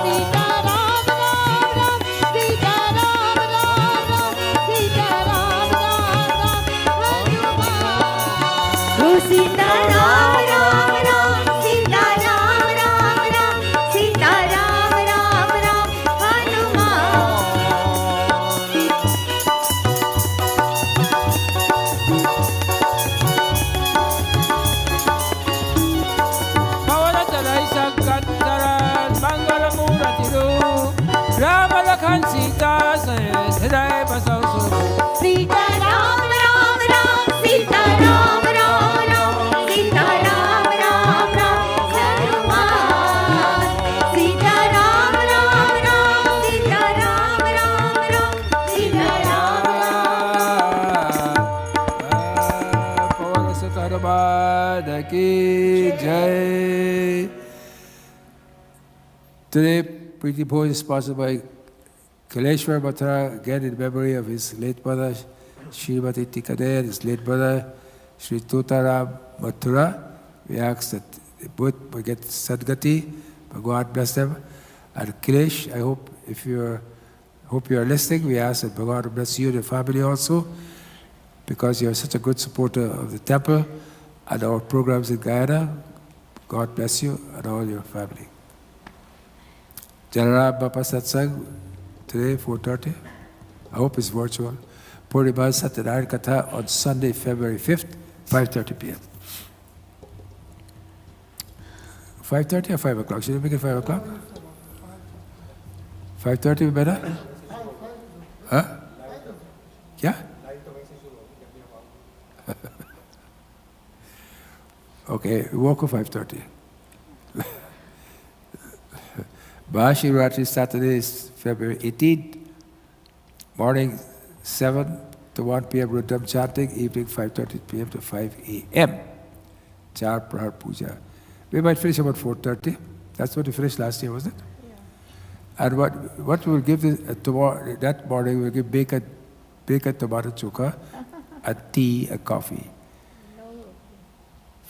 सीता राम राम राम, सीता राम राम राम, सीता राम राम राम, हनुमान, हो सीता राम राम राम, सीता राम राम राम, सीता राम राम राम, हनुमान। पवन तनय संकट हरण मंगल मूर्ति रूप, राम लखन सीता सहित हृदय बसौ सुख। सीता राम राम राम, सीता राम राम राम, सीता राम राम राम, हनुमान, सीता राम राम राम, सीता राम राम राम, सीता राम पवन सुत हनुमान की जय। Today, Preeti Bhoj is sponsored by Kaleshwar Mathura, again in memory of his late mother, Shivaratri Tikade, and his late brother, Sri Totaram Mathura. We ask that they both will get Sadgati, but God bless them. And Kilesh, I hope you are listening. We ask that God bless you and your family also, because you are such a good supporter of the temple and our programs in Guyana. God bless you and all your family. Janarab Bapa Satsang, today 4:30. I hope it's virtual. Purnima Satyanarayana Katha on Sunday, February 5th, 5:30 p.m. 5:30 or 5 o'clock? Should we make it 5 o'clock? 5:30 be better? Huh? Yeah? Okay, walk of 5:30. Shivaratri Saturday is February 18th, morning 7 to 1 p.m. Rudram chanting, evening 5:30 p.m. to 5 a.m. Char Prahar Puja. We might finish about 4:30. That's what we finished last year, wasn't it? Yeah. And what we will give that morning, we'll give bacon tomato chukka, a tea, a coffee.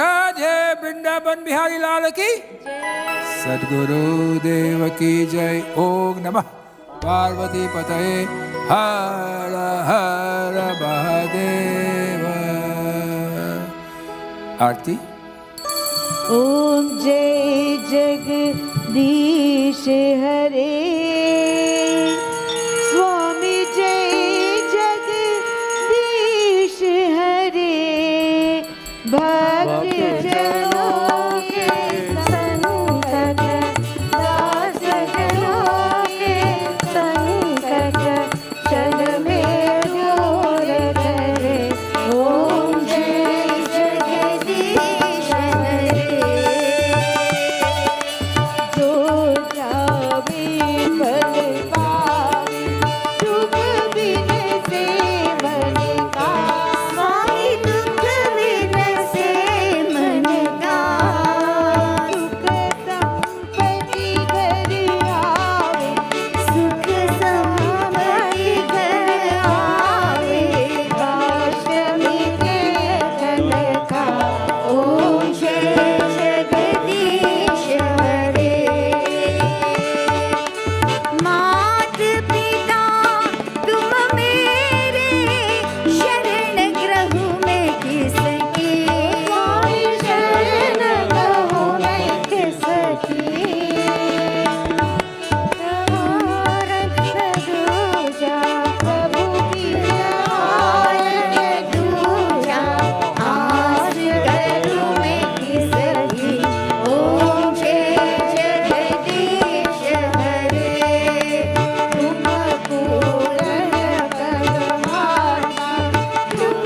Radhe Vrindavan Bihari लाल की सद्गुरु देव की जय। ओम नमः पार्वती पतये हर हर महादेव। आरती। ओम जय जगदीश हरे स्वामी जय जगदीश हरे भक्त जनों के संकट दास जनों के संकट क्षण में दूर करे। ओम जय जगदीश हरे जो जावे फल पावे दुख बिन से मन का स्वामी दुख बिन से मन का सुख संपत्ति घर आवे सुख संपत्ति घर आवे काशमी के धन का। ओम जय जगदीश हरे मात पिता तुम मेरे शरण ग्रह में किसकी शरण ग्रह में किसकी दूजा प्रभु की दूजा आस करूं मैं किसकी। ओम जय जगदीश हरे तुम पूर्ण परमात्मा तुम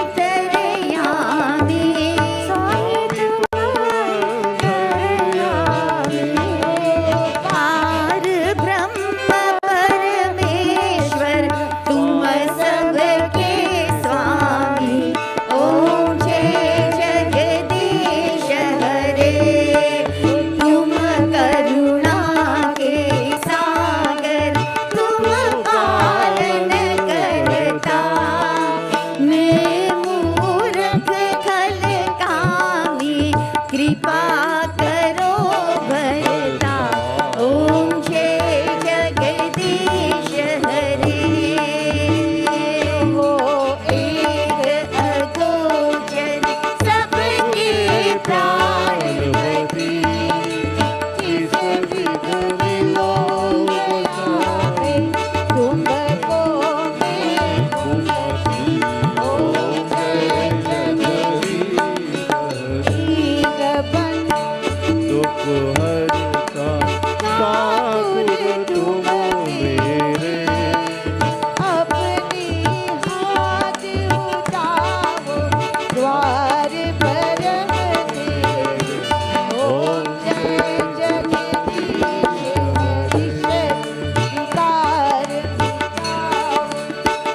अंतर्यामी स्वामी तुम अंतर्यामी पार ब्रह्म परमेश्वर तुम सबके स्वामी। ओम जय जगदीश हरे तुम करुणा के सागर तुम पालन करता मैं मूर्ख खल कामी कृपा करो भरता। ओम जय जगदीश हरे वो एक अगोचर सबके प्राणपति किस विध विलोक जावे तुमको मैं तुमसी। ओम जय जगदीश बन दुख हरता ठाकुर तुम मेरे अपनी हाथ उठाओ द्वार परम देव। ओम जय जगदीश हरीश विकार मिटाओ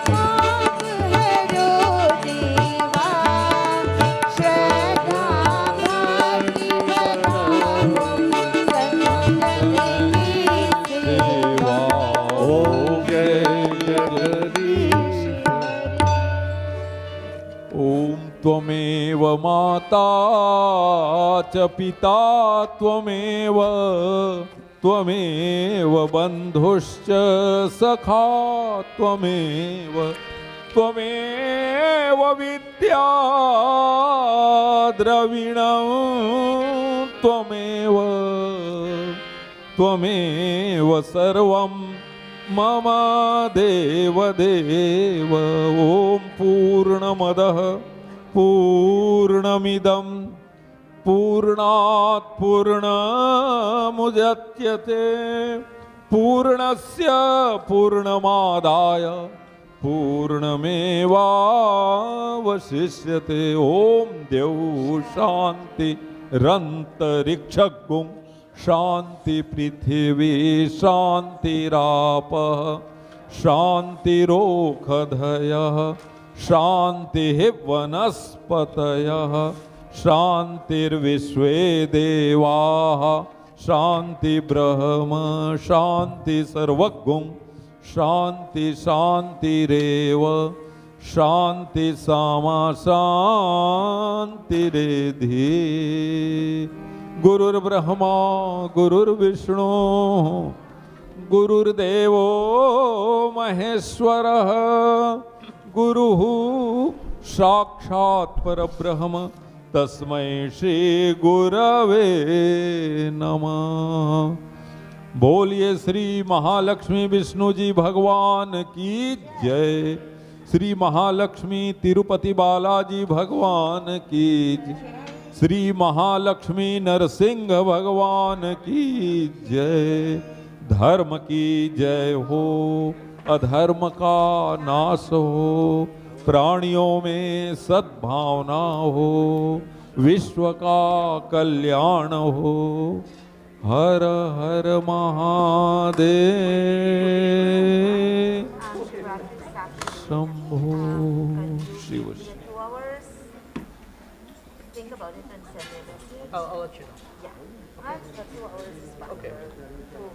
पाप हरो देवा श्रद्धा भक्ति बनाओ सत्संग की सेवा। ओम जय जगदीश ॐ त्वमेव माता च पिता त्वमेव त्वमेव बन्धुश्च सखा त्वमेव त्वमेव विद्या द्रविणं त्वमेव त्वमेव सर्वं मम देव देव। ॐ पूर्णमदः पूर्णमिदं पूर्णात् पूर्णमुदच्यते पूर्णस्य पूर्णमादाय पूर्णमेवावशिष्यते। ॐ द्यौः शान्तिरन्तरिक्षगुं शान्ति पृथिवी शान्तिरापः शान्तिरोषधयः शान्तिः वनस्पतयः शान्तिर्विश्वे देवाः शान्ति ब्रह्म शान्ति सर्वगुं शान्ति शान्तिरेव शांति सामा शांति रेधि। गुरुर्ब्रह्मा गुरुर्विष्णु गुरुर्देवो महेश्वरः गुरुः साक्षात् परब्रह्म तस्मै श्री गुरवे नमः। बोलिए श्री महालक्ष्मी विष्णु जी भगवान की जय। श्री महालक्ष्मी तिरुपति बालाजी भगवान की जय। श्री महालक्ष्मी नरसिंह भगवान की जय। धर्म की जय हो, अधर्म का नाश हो, प्राणियों में सद्भावना हो, विश्व का कल्याण हो। हर हर Mahadev Shambho Shiv. 2 hours. Think about it and send me a message. I'll let you know. Yeah. Right? The 2 hours is fine. Okay.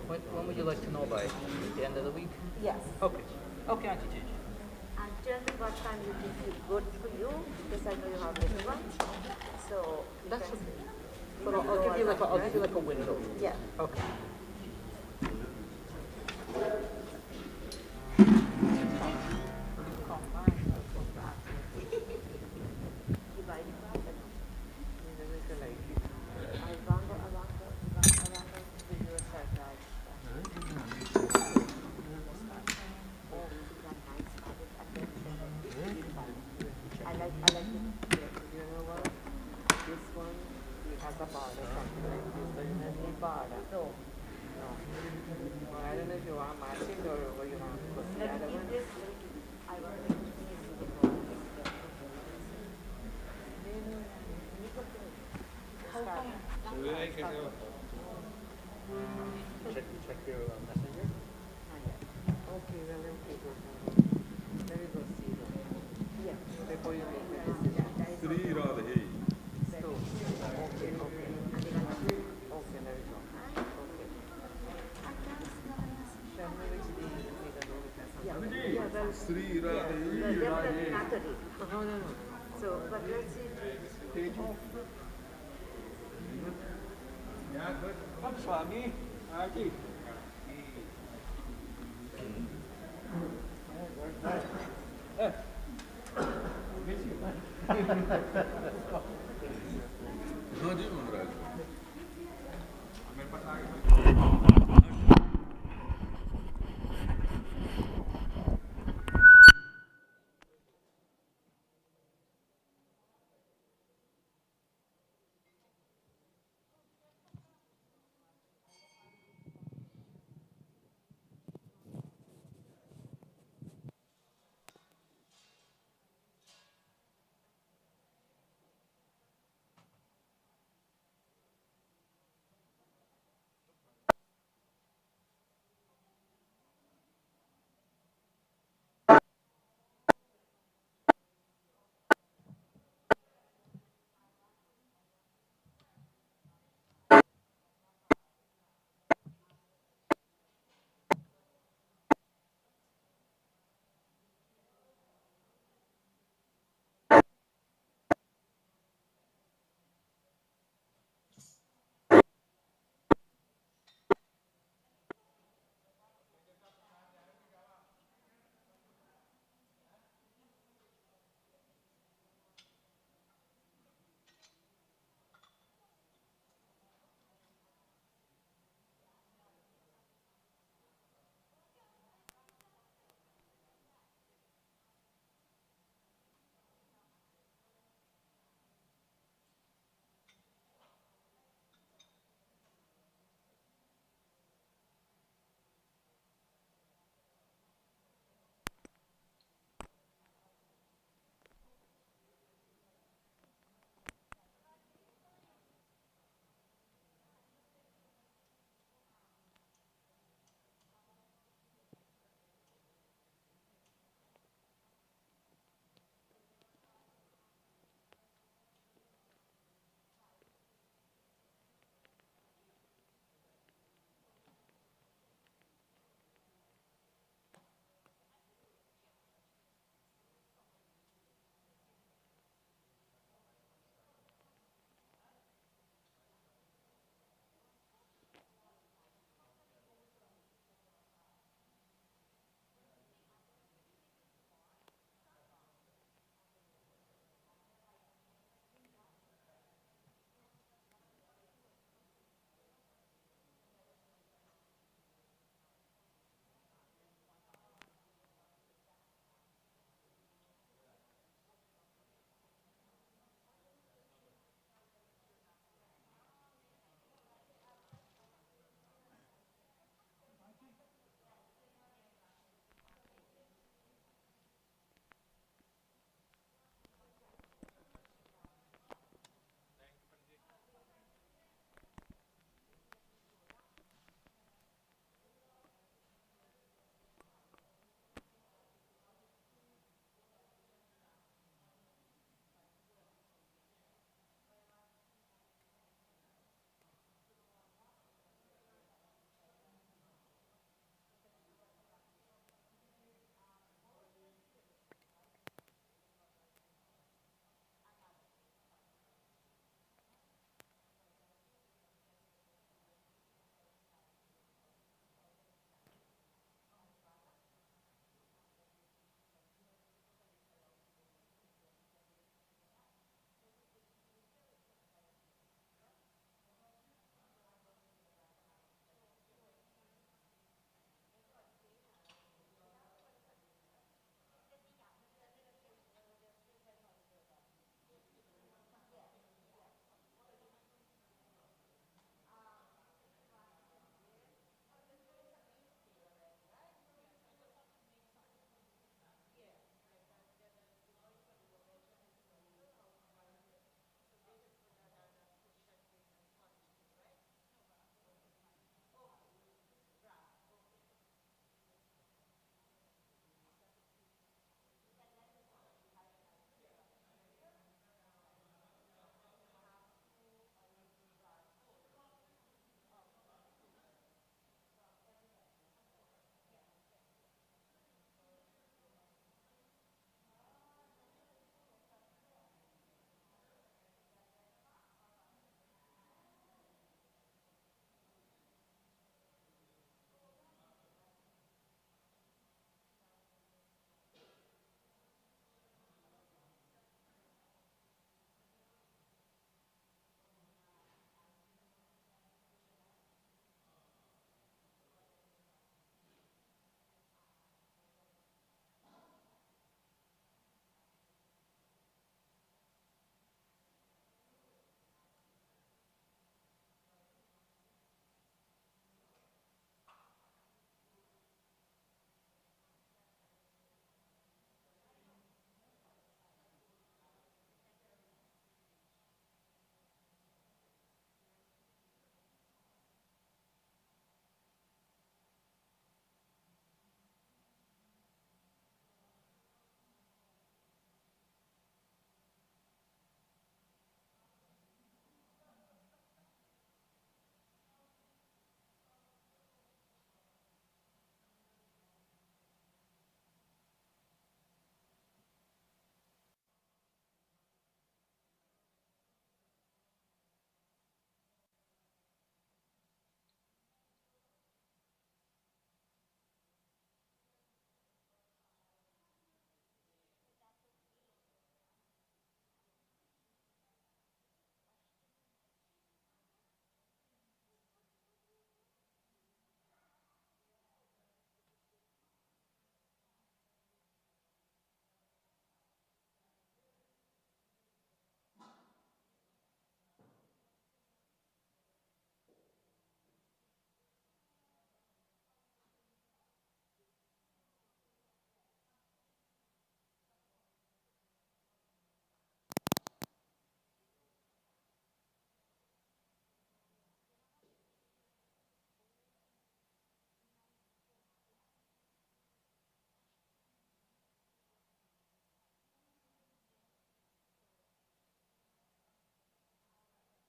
When would you like to know by? The end of the week? Yes. Okay. Okay, Auntie Gigi. And tell me what time you think is good for you, because I know you have little ones. So That's can- okay. But I'll give you like a window. Yeah. Okay. I like it. You know what? This one, he has a border, something like this. Doesn't have any border. No. No. Well, I don't know if you want matching or you want to put the other one. I want to Check your messenger. Okay, well, let me go see them. Yeah. Before you make the decision. Shri Radhe. So, okay. And they're gonna, okay, there we go. Okay. Tell me which day you need to know because something. Yeah, well, Shri Radhe. well, definitely not today. No. So, but let's see. स्वामी आजी